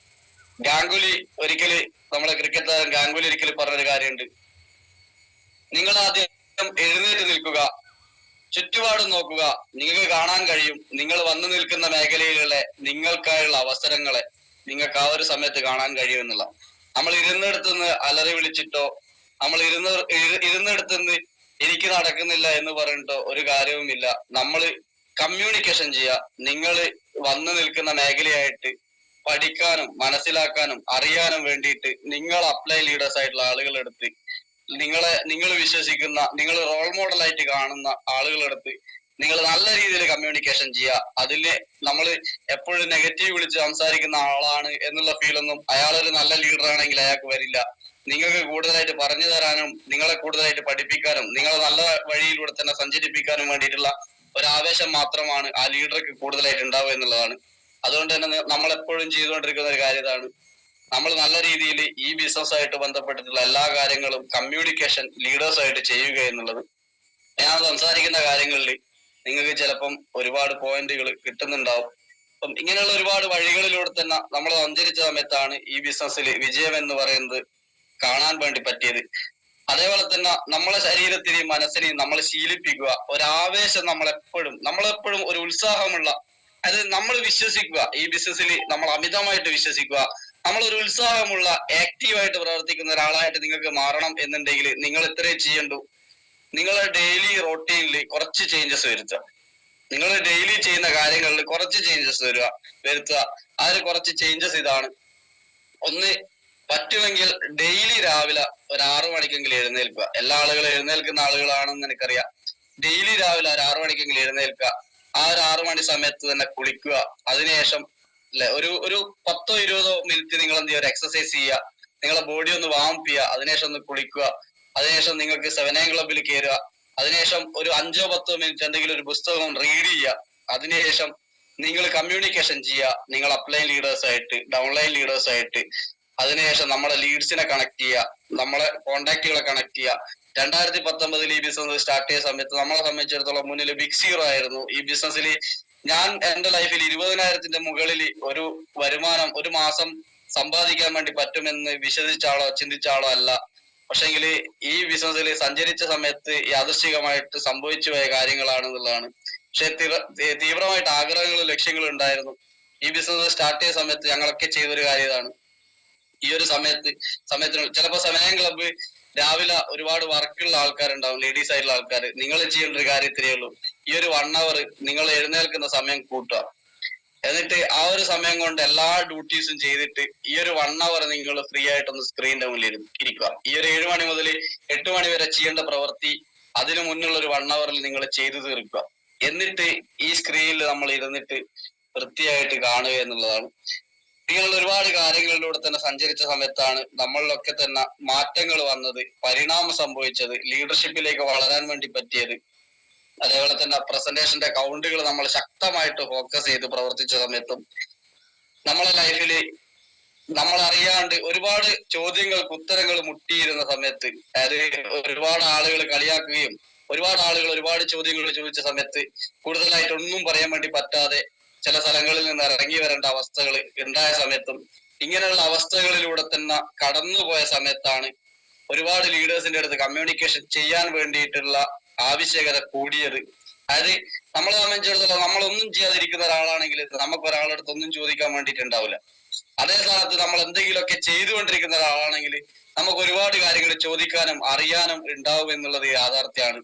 നമ്മളെ ക്രിക്കറ്റ് താരം ഗാംഗുലി ഒരിക്കൽ പറഞ്ഞൊരു കാര്യമുണ്ട്, നിങ്ങൾ ആദ്യം എഴുന്നേറ്റ് നിൽക്കുക, ചുറ്റുപാടും നോക്കുക, നിങ്ങൾക്ക് കാണാൻ കഴിയും നിങ്ങൾ വന്നു നിൽക്കുന്ന മേഖലയിലുള്ള നിങ്ങൾക്കായുള്ള അവസരങ്ങളെ നിങ്ങൾക്ക് ആ ഒരു സമയത്ത് കാണാൻ കഴിയുമെന്നുള്ള. നമ്മൾ ഇരുന്നിടത്തുനിന്ന് അലറി വിളിച്ചിട്ടോ നമ്മൾ ഇരുന്നിടത്തുനിന്ന് എനിക്ക് നടക്കുന്നില്ല എന്ന് പറഞ്ഞിട്ടോ ഒരു കാര്യവുമില്ല. നമ്മൾ കമ്മ്യൂണിക്കേഷൻ ചെയ്യുക. നിങ്ങൾ വന്നു നിൽക്കുന്ന മേഖലയായിട്ട് പഠിക്കാനും മനസ്സിലാക്കാനും അറിയാനും വേണ്ടിയിട്ട് നിങ്ങൾ അപ്ലൈ ലീഡേഴ്സ് ആയിട്ടുള്ള ആളുകളെടുത്ത് നിങ്ങൾ വിശ്വസിക്കുന്ന, നിങ്ങൾ റോൾ മോഡലായിട്ട് കാണുന്ന ആളുകളെടുത്ത് നിങ്ങൾ നല്ല രീതിയിൽ കമ്മ്യൂണിക്കേഷൻ ചെയ്യുക. അതില് നമ്മൾ എപ്പോഴും നെഗറ്റീവ് വിളിച്ച് സംസാരിക്കുന്ന ആളാണ് എന്നുള്ള ഫീലൊന്നും അയാളൊരു നല്ല ലീഡർ ആണെങ്കിൽ അയാൾക്ക് വരില്ല. നിങ്ങൾക്ക് കൂടുതലായിട്ട് പറഞ്ഞു തരാനും നിങ്ങളെ കൂടുതലായിട്ട് പഠിപ്പിക്കാനും നിങ്ങളെ നല്ല വഴിയിലൂടെ തന്നെ സഞ്ചരിപ്പിക്കാനും വേണ്ടിയിട്ടുള്ള ഒരു ആവേശം മാത്രമാണ് ആ ലീഡർക്ക് കൂടുതലായിട്ട് ഉണ്ടാവുക എന്നുള്ളതാണ്. അതുകൊണ്ട് തന്നെ നമ്മൾ എപ്പോഴും ചെയ്തുകൊണ്ടിരിക്കുന്ന ഒരു കാര്യം ഇതാണ്. നമ്മൾ നല്ല രീതിയിൽ ഈ ബിസിനസ്സായിട്ട് ബന്ധപ്പെട്ടിട്ടുള്ള എല്ലാ കാര്യങ്ങളും കമ്മ്യൂണിക്കേഷൻ ലീഡേഴ്സായിട്ട് ചെയ്യുക എന്നുള്ളത്. ഞാൻ സംസാരിക്കുന്ന കാര്യങ്ങളിൽ നിങ്ങൾക്ക് ചിലപ്പം ഒരുപാട് പോയിന്റുകൾ കിട്ടുന്നുണ്ടാവും. അപ്പം ഇങ്ങനെയുള്ള ഒരുപാട് വഴികളിലൂടെ തന്നെ നമ്മൾ സഞ്ചരിച്ച സമയത്താണ് ഈ ബിസിനസ്സിൽ വിജയം എന്ന് പറയുന്നത് കാണാൻ വേണ്ടി പറ്റിയത്. അതേപോലെ തന്നെ നമ്മളെ ശരീരത്തിനെയും മനസ്സിനെയും നമ്മൾ ശീലിപ്പിക്കുക. ഒരാവേശം നമ്മളെപ്പോഴും ഒരു ഉത്സാഹമുള്ള, അത് നമ്മൾ വിശ്വസിക്കുക. ഈ ബിസിനസ്സിൽ നമ്മൾ അമിതമായിട്ട് വിശ്വസിക്കുക. നമ്മൾ ഒരു ഉത്സാഹമുള്ള ആക്റ്റീവായിട്ട് പ്രവർത്തിക്കുന്ന ഒരാളായിട്ട് നിങ്ങൾക്ക് മാറണം എന്നുണ്ടെങ്കിൽ നിങ്ങൾ ഇത്രയും ചെയ്യണ്ടു. നിങ്ങളെ ഡെയിലി റൊട്ടീനിൽ കുറച്ച് ചേഞ്ചസ് വരുത്തുക. നിങ്ങൾ ഡെയിലി ചെയ്യുന്ന കാര്യങ്ങളിൽ കുറച്ച് ചേഞ്ചസ് വരുത്തുക. അതിൽ കുറച്ച് ചേഞ്ചസ് ഇതാണ്. ഒന്ന്, പറ്റുമെങ്കിൽ ഡെയിലി രാവിലെ ഒരു 6 മണിക്കെങ്കിലും എഴുന്നേൽക്കുക. എല്ലാ ആളുകളും എഴുന്നേൽക്കുന്ന ആളുകളാണെന്ന് എനിക്കറിയാം. ഡെയിലി രാവിലെ ഒരു 6 മണിക്കെങ്കിലും എഴുന്നേൽക്കുക. ആ ഒരു 6 മണി സമയത്ത് തന്നെ കുളിക്കുക. അതിനുശേഷം ഒരു 10-20 മിനിറ്റ് നിങ്ങൾ എന്ത് ചെയ്യുക, ഒരു എക്സസൈസ് ചെയ്യുക. നിങ്ങളെ ബോഡി ഒന്ന് വാം ചെയ്യുക. അതിനുശേഷം ഒന്ന് കുളിക്കുക. അതിനുശേഷം നിങ്ങൾക്ക് 7 AM ക്ലബിൽ കയറുക. അതിനുശേഷം ഒരു 5-10 മിനിറ്റ് എന്തെങ്കിലും ഒരു പുസ്തകം റീഡ് ചെയ്യുക. അതിനുശേഷം നിങ്ങൾ കമ്മ്യൂണിക്കേഷൻ ചെയ്യുക. നിങ്ങൾ അപ്ലൈൻ ലീഡേഴ്സ് ആയിട്ട്, ഡൗൺലൈൻ ലീഡേഴ്സ് ആയിട്ട്. അതിനുശേഷം നമ്മളെ ലീഡ്സിനെ കണക്ട് ചെയ്യുക, നമ്മളെ കോണ്ടാക്റ്റുകളെ കണക്ട് ചെയ്യുക. 2019 ഈ ബിസിനസ് സ്റ്റാർട്ട് ചെയ്ത സമയത്ത് നമ്മളെ സംബന്ധിച്ചിടത്തോളം മുന്നിൽ ബിഗ് സീറോ ആയിരുന്നു. ഈ ബിസിനസ്സിൽ ഞാൻ എന്റെ ലൈഫിൽ 20,000-ന്റെ മുകളിൽ ഒരു വരുമാനം ഒരു മാസം സമ്പാദിക്കാൻ വേണ്ടി പറ്റുമെന്ന് ചിന്തിച്ച ആളോ അല്ല. പക്ഷെങ്കിൽ ഈ ബിസിനസ്സിൽ സഞ്ചരിച്ച സമയത്ത് യാദൃശ്ചികമായിട്ട് സംഭവിച്ചു പോയ കാര്യങ്ങളാണെന്നുള്ളതാണ്. പക്ഷെ തീവ്രമായിട്ട് ആഗ്രഹങ്ങളും ലക്ഷ്യങ്ങളും ഉണ്ടായിരുന്നു. ഈ ബിസിനസ് സ്റ്റാർട്ട് ചെയ്ത സമയത്ത് ഞങ്ങളൊക്കെ ചെയ്തൊരു കാര്യം ഇതാണ്. ഈ ഒരു സമയത്തിനുള്ളിൽ ചിലപ്പോൾ 7 AM ക്ലബ്ബ് രാവിലെ ഒരുപാട് വർക്കുള്ള ആൾക്കാരുണ്ടാവും, ലേഡീസ് ആയിട്ടുള്ള ആൾക്കാർ. നിങ്ങൾ ചെയ്യേണ്ട ഒരു കാര്യത്തിലേ ഉള്ളൂ, ഈ ഒരു 1 hour നിങ്ങൾ എഴുന്നേൽക്കുന്ന സമയം കൂട്ടുക. എന്നിട്ട് ആ ഒരു സമയം കൊണ്ട് എല്ലാ ഡ്യൂട്ടീസും ചെയ്തിട്ട് ഈ ഒരു 1 hour നിങ്ങൾ ഫ്രീ ആയിട്ടൊന്ന് സ്ക്രീനിന്റെ മുന്നിൽ ഇരിക്കുക. ഈ ഒരു 7 മണി മുതൽ 8 മണി വരെ ചെയ്യേണ്ട പ്രവൃത്തി അതിനു മുന്നുള്ള ഒരു 1 hour നിങ്ങൾ ചെയ്തു തീർക്കുക. എന്നിട്ട് ഈ സ്ക്രീനിൽ നമ്മൾ ഇരുന്നിട്ട് വൃത്തിയായിട്ട് കാണുക എന്നുള്ളതാണ്. ഇങ്ങനെയുള്ള ഒരുപാട് കാര്യങ്ങളിലൂടെ തന്നെ സഞ്ചരിച്ച സമയത്താണ് നമ്മളിലൊക്കെ തന്നെ മാറ്റങ്ങൾ വന്നത്, പരിണാമം സംഭവിച്ചത്, ലീഡർഷിപ്പിലേക്ക് വളരാൻ വേണ്ടി പറ്റിയത്. അതേപോലെ തന്നെ പ്രസന്റേഷന്റെ കൗണ്ടുകൾ നമ്മൾ ശക്തമായിട്ട് ഫോക്കസ് ചെയ്ത് പ്രവർത്തിച്ച സമയത്തും നമ്മളെ ലൈഫില് നമ്മൾ അറിയാണ്ട് ഒരുപാട് ചോദ്യങ്ങൾക്ക് ഉത്തരങ്ങൾ മുട്ടിയിരുന്ന സമയത്ത്, അതായത് ഒരുപാട് ആളുകൾ കളിയാക്കുകയും ഒരുപാട് ആളുകൾ ഒരുപാട് ചോദ്യങ്ങൾ ചോദിച്ച സമയത്ത് കൂടുതലായിട്ടൊന്നും പറയാൻ വേണ്ടി പറ്റാതെ ചില സ്ഥലങ്ങളിൽ നിന്ന് ഇറങ്ങി വരേണ്ട അവസ്ഥകൾ ഉണ്ടായ സമയത്തും ഇങ്ങനെയുള്ള അവസ്ഥകളിലൂടെ തന്നെ കടന്നുപോയ സമയത്താണ് ഒരുപാട് ലീഡേഴ്സിന്റെ അടുത്ത് കമ്മ്യൂണിക്കേഷൻ ചെയ്യാൻ വേണ്ടിയിട്ടുള്ള ആവശ്യകത കൂടിയത്. അതായത് നമ്മളെ സംബന്ധിച്ചിടത്തോളം നമ്മളൊന്നും ചെയ്യാതിരിക്കുന്ന ഒരാളാണെങ്കിൽ നമുക്ക് ഒരാളടുത്ത് ഒന്നും ചോദിക്കാൻ വേണ്ടിയിട്ടുണ്ടാവില്ല. അതേ സ്ഥാനത്ത് നമ്മൾ എന്തെങ്കിലുമൊക്കെ ചെയ്തുകൊണ്ടിരിക്കുന്ന ഒരാളാണെങ്കിൽ നമുക്ക് ഒരുപാട് കാര്യങ്ങൾ ചോദിക്കാനും അറിയാനും ഉണ്ടാവും എന്നുള്ളത് യാഥാർത്ഥ്യമാണ്.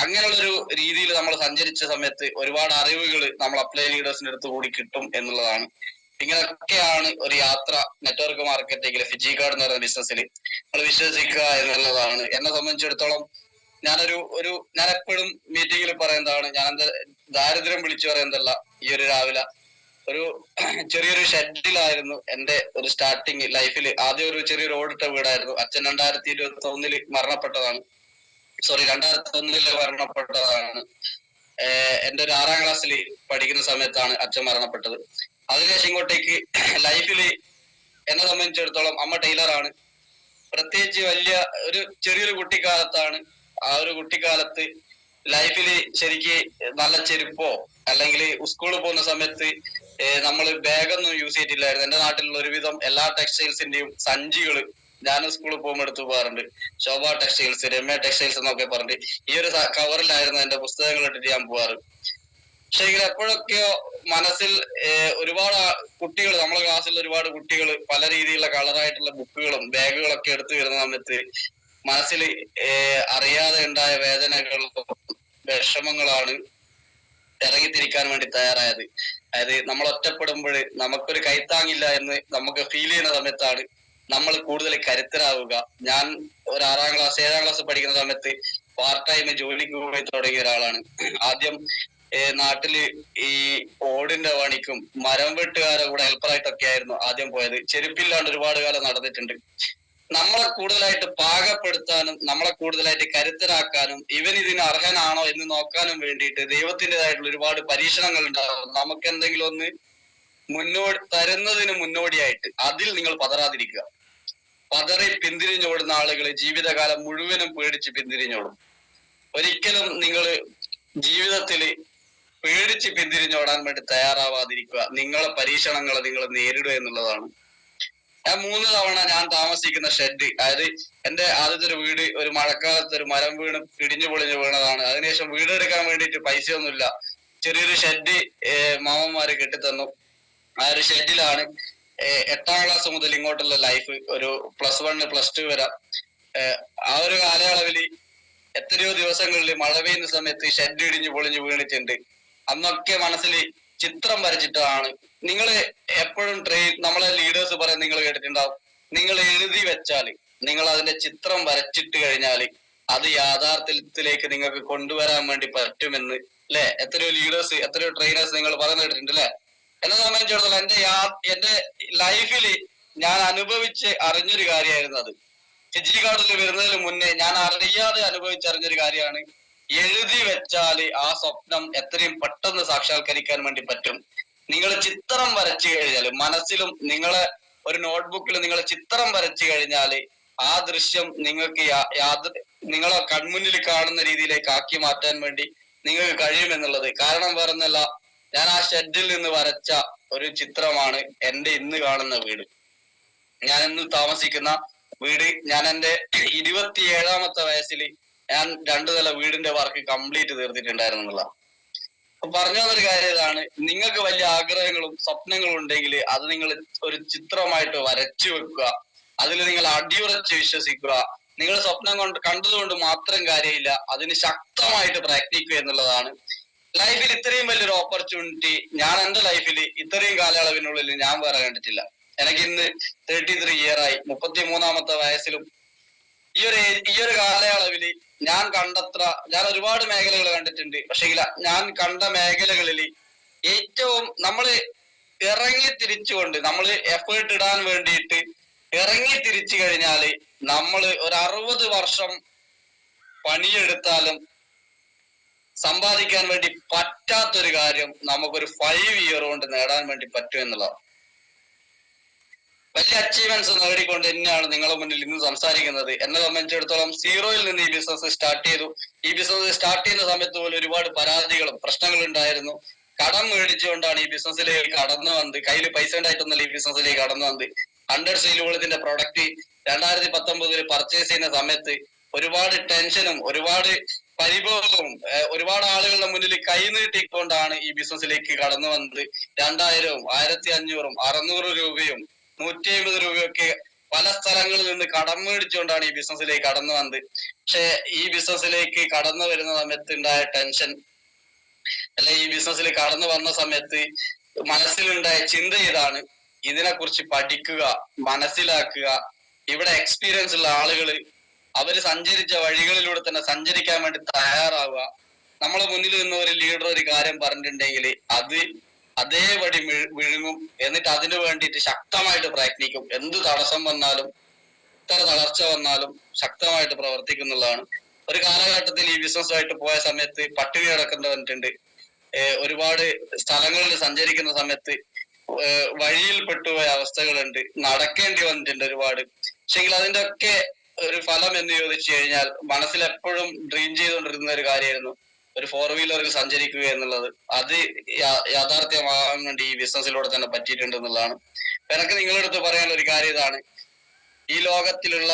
അങ്ങനെയുള്ളൊരു രീതിയിൽ നമ്മൾ സഞ്ചരിച്ച സമയത്ത് ഒരുപാട് അറിവുകൾ നമ്മൾ അപ്ലൈ ലീഡേഴ്സിന്റെ അടുത്ത് കൂടി കിട്ടും എന്നുള്ളതാണ്. ഇങ്ങനെയൊക്കെയാണ് ഒരു യാത്ര നെറ്റ്വർക്ക് മാർക്കറ്റിംഗിൽ ഫിജി കാർഡ് എന്ന് പറയുന്ന ബിസിനസ്സിൽ നമ്മൾ വിശ്വസിക്കുക എന്നുള്ളതാണ്. എന്നെ സംബന്ധിച്ചിടത്തോളം ഞാൻ എപ്പോഴും മീറ്റിങ്ങിൽ പറയുന്നതാണ്, ഞാൻ എന്താ ദാരിദ്ര്യം വിളിച്ചു പറയുന്നതല്ല. ഈ ഒരു രാവിലെ ഒരു ചെറിയൊരു ഷെഡിലായിരുന്നു എന്റെ ഒരു സ്റ്റാർട്ടിങ് ലൈഫിൽ. ആദ്യം ഒരു ചെറിയൊരു ഓടിട്ട വീടായിരുന്നു. അച്ഛൻ 2021 മരണപ്പെട്ടതാണ്. 2001 മരണപ്പെട്ടതാണ്. എന്റെ ഒരു 6ാം ക്ലാസ്സിൽ പഠിക്കുന്ന സമയത്താണ് അച്ഛൻ മരണപ്പെട്ടത്. അതിനുശേഷം ഇങ്ങോട്ടേക്ക് ലൈഫില് എന്നെ സംബന്ധിച്ചിടത്തോളം അമ്മ ടൈലറാണ്. പ്രത്യേകിച്ച് ചെറിയൊരു കുട്ടിക്കാലത്താണ്. ആ ഒരു കുട്ടിക്കാലത്ത് ലൈഫില് ശരിക്ക് നല്ല ചെരുപ്പോ അല്ലെങ്കിൽ സ്കൂളിൽ പോകുന്ന സമയത്ത് നമ്മൾ ബാഗൊന്നും യൂസ് ചെയ്തിട്ടില്ലായിരുന്നു. എന്റെ നാട്ടിലുള്ള ഒരുവിധം എല്ലാ ടെക്സ്റ്റൈൽസിന്റെയും സഞ്ചികള് ഞാൻ സ്കൂളിൽ പോകുമ്പോൾ എടുത്തു പോകാറുണ്ട്. ശോഭ ടെക്സ്റ്റൈൽസ്, രമ്യ ടെക്സ്റ്റൈൽസ് എന്നൊക്കെ പറഞ്ഞിട്ട് ഈ ഒരു കവറിലായിരുന്നു എന്റെ പുസ്തകങ്ങൾ ഇട്ടിട്ട് ഞാൻ പോകാറ്. പക്ഷെ എങ്കിൽ എപ്പോഴൊക്കെയോ മനസ്സിൽ ഒരുപാട് കുട്ടികൾ, നമ്മളെ ക്ലാസ്സിൽ ഒരുപാട് കുട്ടികൾ പല രീതിയിലുള്ള കളറായിട്ടുള്ള ബുക്കുകളും ബാഗുകളൊക്കെ എടുത്തു വരുന്ന സമയത്ത് മനസ്സിൽ അറിയാതെ ഉണ്ടായ വേദനകളും വിഷമങ്ങളാണ് ഇറങ്ങിത്തിരിക്കാൻ വേണ്ടി തയ്യാറായത്. അതായത് നമ്മൾ ഒറ്റപ്പെടുമ്പോൾ നമുക്കൊരു കൈത്താങ്ങില്ല എന്ന് നമുക്ക് ഫീൽ ചെയ്യുന്ന സമയത്താണ് നമ്മൾ കൂടുതൽ കരുത്തരാവുക. ഞാൻ ഒരു 6ാം ക്ലാസ് 7ാം ക്ലാസ് പഠിക്കുന്ന സമയത്ത് പാർട്ട് ടൈം ജോലിക്ക് പോയി തുടങ്ങിയ ഒരാളാണ്. ആദ്യം നാട്ടില് ഈ ഓടിന്റെ പണിക്കും മരം വെട്ടുകാരെ കൂടെ ഹെൽപ്പറായിട്ടൊക്കെ ആയിരുന്നു ആദ്യം പോയത്. ചെരുപ്പില്ലാണ്ട് ഒരുപാട് കാലം നടന്നിട്ടുണ്ട്. നമ്മളെ കൂടുതലായിട്ട് പാകപ്പെടുത്താനും നമ്മളെ കൂടുതലായിട്ട് കരുത്തരാക്കാനും ഇവൻ ഇതിന് അർഹനാണോ എന്ന് നോക്കാനും വേണ്ടിയിട്ട് ദൈവത്തിൻ്റെതായിട്ടുള്ള ഒരുപാട് പരീക്ഷണങ്ങൾ ഉണ്ടാകും. നമുക്ക് എന്തെങ്കിലും ഒന്ന് തരുന്നതിന് മുന്നോടിയായിട്ട് അതിൽ നിങ്ങൾ പതറാതിരിക്കുക. പതറി പിന്തിരിഞ്ഞോടുന്ന ആളുകൾ ജീവിതകാലം മുഴുവനും പേടിച്ച് പിന്തിരിഞ്ഞോടും. ഒരിക്കലും നിങ്ങൾ ജീവിതത്തിൽ പേടിച്ച് പിന്തിരിഞ്ഞോടാൻ വേണ്ടി തയ്യാറാവാതിരിക്കുക. നിങ്ങളെ പരീക്ഷണങ്ങളെ നിങ്ങൾ നേരിടുക എന്നുള്ളതാണ്. ഞാൻ 3 തവണ ഞാൻ താമസിക്കുന്ന ഷെഡ്, അതായത് എന്റെ ആദ്യത്തെ ഒരു വീട് ഒരു മഴക്കാലത്ത് ഒരു മരം വീണ് ഇടിഞ്ഞു പൊളിഞ്ഞു വീണതാണ്. അതിനുശേഷം വീട് എടുക്കാൻ വേണ്ടിയിട്ട് പൈസയൊന്നുമില്ല. ചെറിയൊരു ഷെഡ് മാമന്മാര് കെട്ടിത്തന്നു. ആ ഒരു ഷെഡിലാണ് 8ാം ക്ലാസ് മുതൽ ഇങ്ങോട്ടുള്ള ലൈഫ്, ഒരു +1 +2 വരെ. ആ ഒരു കാലയളവിൽ എത്രയോ ദിവസങ്ങളിൽ മഴ പെയ്യുന്ന സമയത്ത് ഷെഡ് ഇടിഞ്ഞു പൊളിഞ്ഞു വീണിട്ടുണ്ട്. അന്നൊക്കെ മനസ്സിൽ ചിത്രം വരച്ചിട്ടാണ്. നിങ്ങൾ എപ്പോഴും നമ്മളെ ലീഡേഴ്സ് പറയാൻ നിങ്ങൾ കേട്ടിട്ടുണ്ടാവും, നിങ്ങൾ എഴുതി വെച്ചാല്, നിങ്ങൾ അതിന്റെ ചിത്രം വരച്ചിട്ട് കഴിഞ്ഞാല് അത് യാഥാർത്ഥ്യത്തിലേക്ക് നിങ്ങൾക്ക് കൊണ്ടുവരാൻ വേണ്ടി പറ്റുമെന്ന് അല്ലെ? എത്രയോ ലീഡേഴ്സ്, എത്രയോ ട്രെയിനേഴ്സ് നിങ്ങൾ പറഞ്ഞു കേട്ടിട്ടുണ്ട് അല്ലെ? എന്നെ സംബന്ധിച്ചിടത്തോളം എന്റെ ലൈഫിൽ ഞാൻ അനുഭവിച്ച് അറിഞ്ഞൊരു കാര്യമായിരുന്നു അത്. ഫിജി ഗാർഡിൽ വരുന്നതിന് മുന്നേ ഞാൻ അറിയാതെ അനുഭവിച്ചറിഞ്ഞൊരു കാര്യമാണ്, എഴുതി വെച്ചാല് ആ സ്വപ്നം എത്രയും പെട്ടെന്ന് സാക്ഷാത്കരിക്കാൻ വേണ്ടി പറ്റും. നിങ്ങൾ ചിത്രം വരച്ചു കഴിഞ്ഞാൽ, മനസ്സിലും നിങ്ങളെ ഒരു നോട്ട്ബുക്കിൽ നിങ്ങൾ ചിത്രം വരച്ചു കഴിഞ്ഞാൽ ആ ദൃശ്യം നിങ്ങൾക്ക് നിങ്ങളെ കൺമുന്നിൽ കാണുന്ന രീതിയിലേക്ക് ആക്കി മാറ്റാൻ വേണ്ടി നിങ്ങൾക്ക് കഴിയുമെന്നുള്ളത്. കാരണം വേറൊന്നല്ല, ഞാൻ ആ ഷെഡിൽ നിന്ന് വരച്ച ഒരു ചിത്രമാണ് എന്റെ ഇന്ന് കാണുന്ന വീട്. ഞാൻ ഇന്ന് താമസിക്കുന്ന വീട്. ഞാൻ എന്റെ 27ാമത്തെ വയസ്സിൽ ഞാൻ 2 നില വീടിന്റെ വർക്ക് കംപ്ലീറ്റ് തീർത്തിട്ടുണ്ടായിരുന്നു എന്നുള്ള. പറഞ്ഞു വന്നൊരു കാര്യം ഇതാണ്, നിങ്ങൾക്ക് വലിയ ആഗ്രഹങ്ങളും സ്വപ്നങ്ങളും ഉണ്ടെങ്കിൽ അത് നിങ്ങൾ ഒരു ചിത്രമായിട്ട് വരച്ചു വെക്കുക. അതിൽ നിങ്ങൾ അടിയുറച്ച് വിശ്വസിക്കുക. നിങ്ങൾ സ്വപ്നം കണ്ടതുകൊണ്ട് മാത്രം കാര്യമില്ല, അതിന് ശക്തമായിട്ട് പ്രയത്നിക്കുക എന്നുള്ളതാണ്. ലൈഫിൽ ഇത്രയും വലിയൊരു ഓപ്പർച്യൂണിറ്റി ഞാൻ എന്റെ ലൈഫിൽ ഇത്രയും കാലയളവിനുള്ളിൽ ഞാൻ വേറെ കണ്ടിട്ടില്ല. എനിക്ക് ഇന്ന് 33 ഇയറായി. 33ാമത്തെ വയസ്സിലും ഈ ഒരു കാലയളവിൽ ഞാൻ ഒരുപാട് മേഖലകൾ കണ്ടിട്ടുണ്ട്. പക്ഷേ ഞാൻ കണ്ട മേഖലകളിൽ ഏറ്റവും നമ്മൾ ഇറങ്ങി തിരിച്ചുകൊണ്ട്, നമ്മൾ എഫേർട്ട് ഇടാൻ വേണ്ടിയിട്ട് ഇറങ്ങി തിരിച്ചു കഴിഞ്ഞാല് നമ്മൾ ഒരു 60 വർഷം പണിയെടുത്താലും സമ്പാദിക്കാൻ വേണ്ടി പറ്റാത്തൊരു കാര്യം നമുക്കൊരു 5 ഇയർ കൊണ്ട് നേടാൻ വേണ്ടി പറ്റും എന്നുള്ളതാണ്. വലിയ അച്ചീവ്മെന്റ്സ് നേടിക്കൊണ്ട് തന്നെയാണ് നിങ്ങളുടെ മുന്നിൽ ഇന്ന് സംസാരിക്കുന്നത്. എന്നെ സംബന്ധിച്ചിടത്തോളം 0യിൽ നിന്ന് ഈ ബിസിനസ് സ്റ്റാർട്ട് ചെയ്തു. ഈ ബിസിനസ് സ്റ്റാർട്ട് ചെയ്യുന്ന സമയത്ത് പോലും ഒരുപാട് പരാതികളും പ്രശ്നങ്ങളും ഉണ്ടായിരുന്നു. കടം മേടിച്ചുകൊണ്ടാണ് ഈ ബിസിനസ്സിലേക്ക് കടന്നു വന്നത്. കയ്യിൽ പൈസ ഉണ്ടായിട്ടൊന്നല്ല ഈ ബിസിനസ്സിലേക്ക് കടന്നു വന്നത്. 100 സീലുകളിന്റെ പ്രൊഡക്റ്റ് 2019 പർച്ചേസ് ചെയ്യുന്ന സമയത്ത് ഒരുപാട് ടെൻഷനും ഒരുപാട് പരിഭവവും ഒരുപാട് ആളുകളുടെ മുന്നിൽ കൈനീട്ടിക്കൊണ്ടാണ് ഈ ബിസിനസ്സിലേക്ക് കടന്നു വന്നത്. 2000, 1500, 600 രൂപയും 150 രൂപയൊക്കെ പല സ്ഥലങ്ങളിൽ നിന്ന് കടം മേടിച്ചുകൊണ്ടാണ് ഈ ബിസിനസ്സിലേക്ക് കടന്നു വന്നത്. പക്ഷെ ഈ ബിസിനസ്സിലേക്ക് കടന്നു വരുന്ന സമയത്ത് ഉണ്ടായ ടെൻഷൻ, അല്ലെ ഈ ബിസിനസ്സിൽ കടന്നു വന്ന സമയത്ത് മനസ്സിലുണ്ടായ ചിന്ത ഇതാണ്, ഇതിനെക്കുറിച്ച് പഠിക്കുക, മനസ്സിലാക്കുക. ഇവിടെ എക്സ്പീരിയൻസ് ഉള്ള ആളുകള് അവര് സഞ്ചരിച്ച വഴികളിലൂടെ തന്നെ സഞ്ചരിക്കാൻ വേണ്ടി തയ്യാറാവുക. നമ്മളെ മുന്നിൽ നിന്ന് ഒരു ലീഡർ ഒരു കാര്യം പറഞ്ഞിട്ടുണ്ടെങ്കിൽ അത് അതേപടി വിഴുങ്ങും. എന്നിട്ട് അതിനു വേണ്ടിയിട്ട് ശക്തമായിട്ട് പ്രയത്നിക്കും. എന്ത് തടസ്സം വന്നാലും എത്ര തളർച്ച വന്നാലും ശക്തമായിട്ട് പ്രവർത്തിക്കുന്നുള്ളതാണ്. ഒരു കാലഘട്ടത്തിൽ ഈ ബിസിനസ്സുമായിട്ട് പോയ സമയത്ത് പട്ടിണി കിടക്കേണ്ടി വന്നിട്ടുണ്ട്. ഒരുപാട് സ്ഥലങ്ങളിൽ സഞ്ചരിക്കുന്ന സമയത്ത് വഴിയിൽ പെട്ടുപോയ അവസ്ഥകളുണ്ട്. നടക്കേണ്ടി വന്നിട്ടുണ്ട് ഒരുപാട്. പക്ഷെങ്കിൽ അതിന്റെ ഒക്കെ ഒരു ഫലം എന്ന് ചോദിച്ചു കഴിഞ്ഞാൽ മനസ്സിലെപ്പോഴും ഡ്രീം ചെയ്തുകൊണ്ടിരുന്ന ഒരു കാര്യമായിരുന്നു ഒരു 4 വീലറിൽ സഞ്ചരിക്കുക എന്നുള്ളത്. അത് യാഥാർത്ഥ്യമാകാൻ വേണ്ടി ഈ ബിസിനസ്സിലൂടെ തന്നെ പറ്റിയിട്ടുണ്ട് എന്നുള്ളതാണ്. എനിക്ക് നിങ്ങളുടെ അടുത്ത് പറയാനുള്ള ഒരു കാര്യം ഇതാണ്, ഈ ലോകത്തിലുള്ള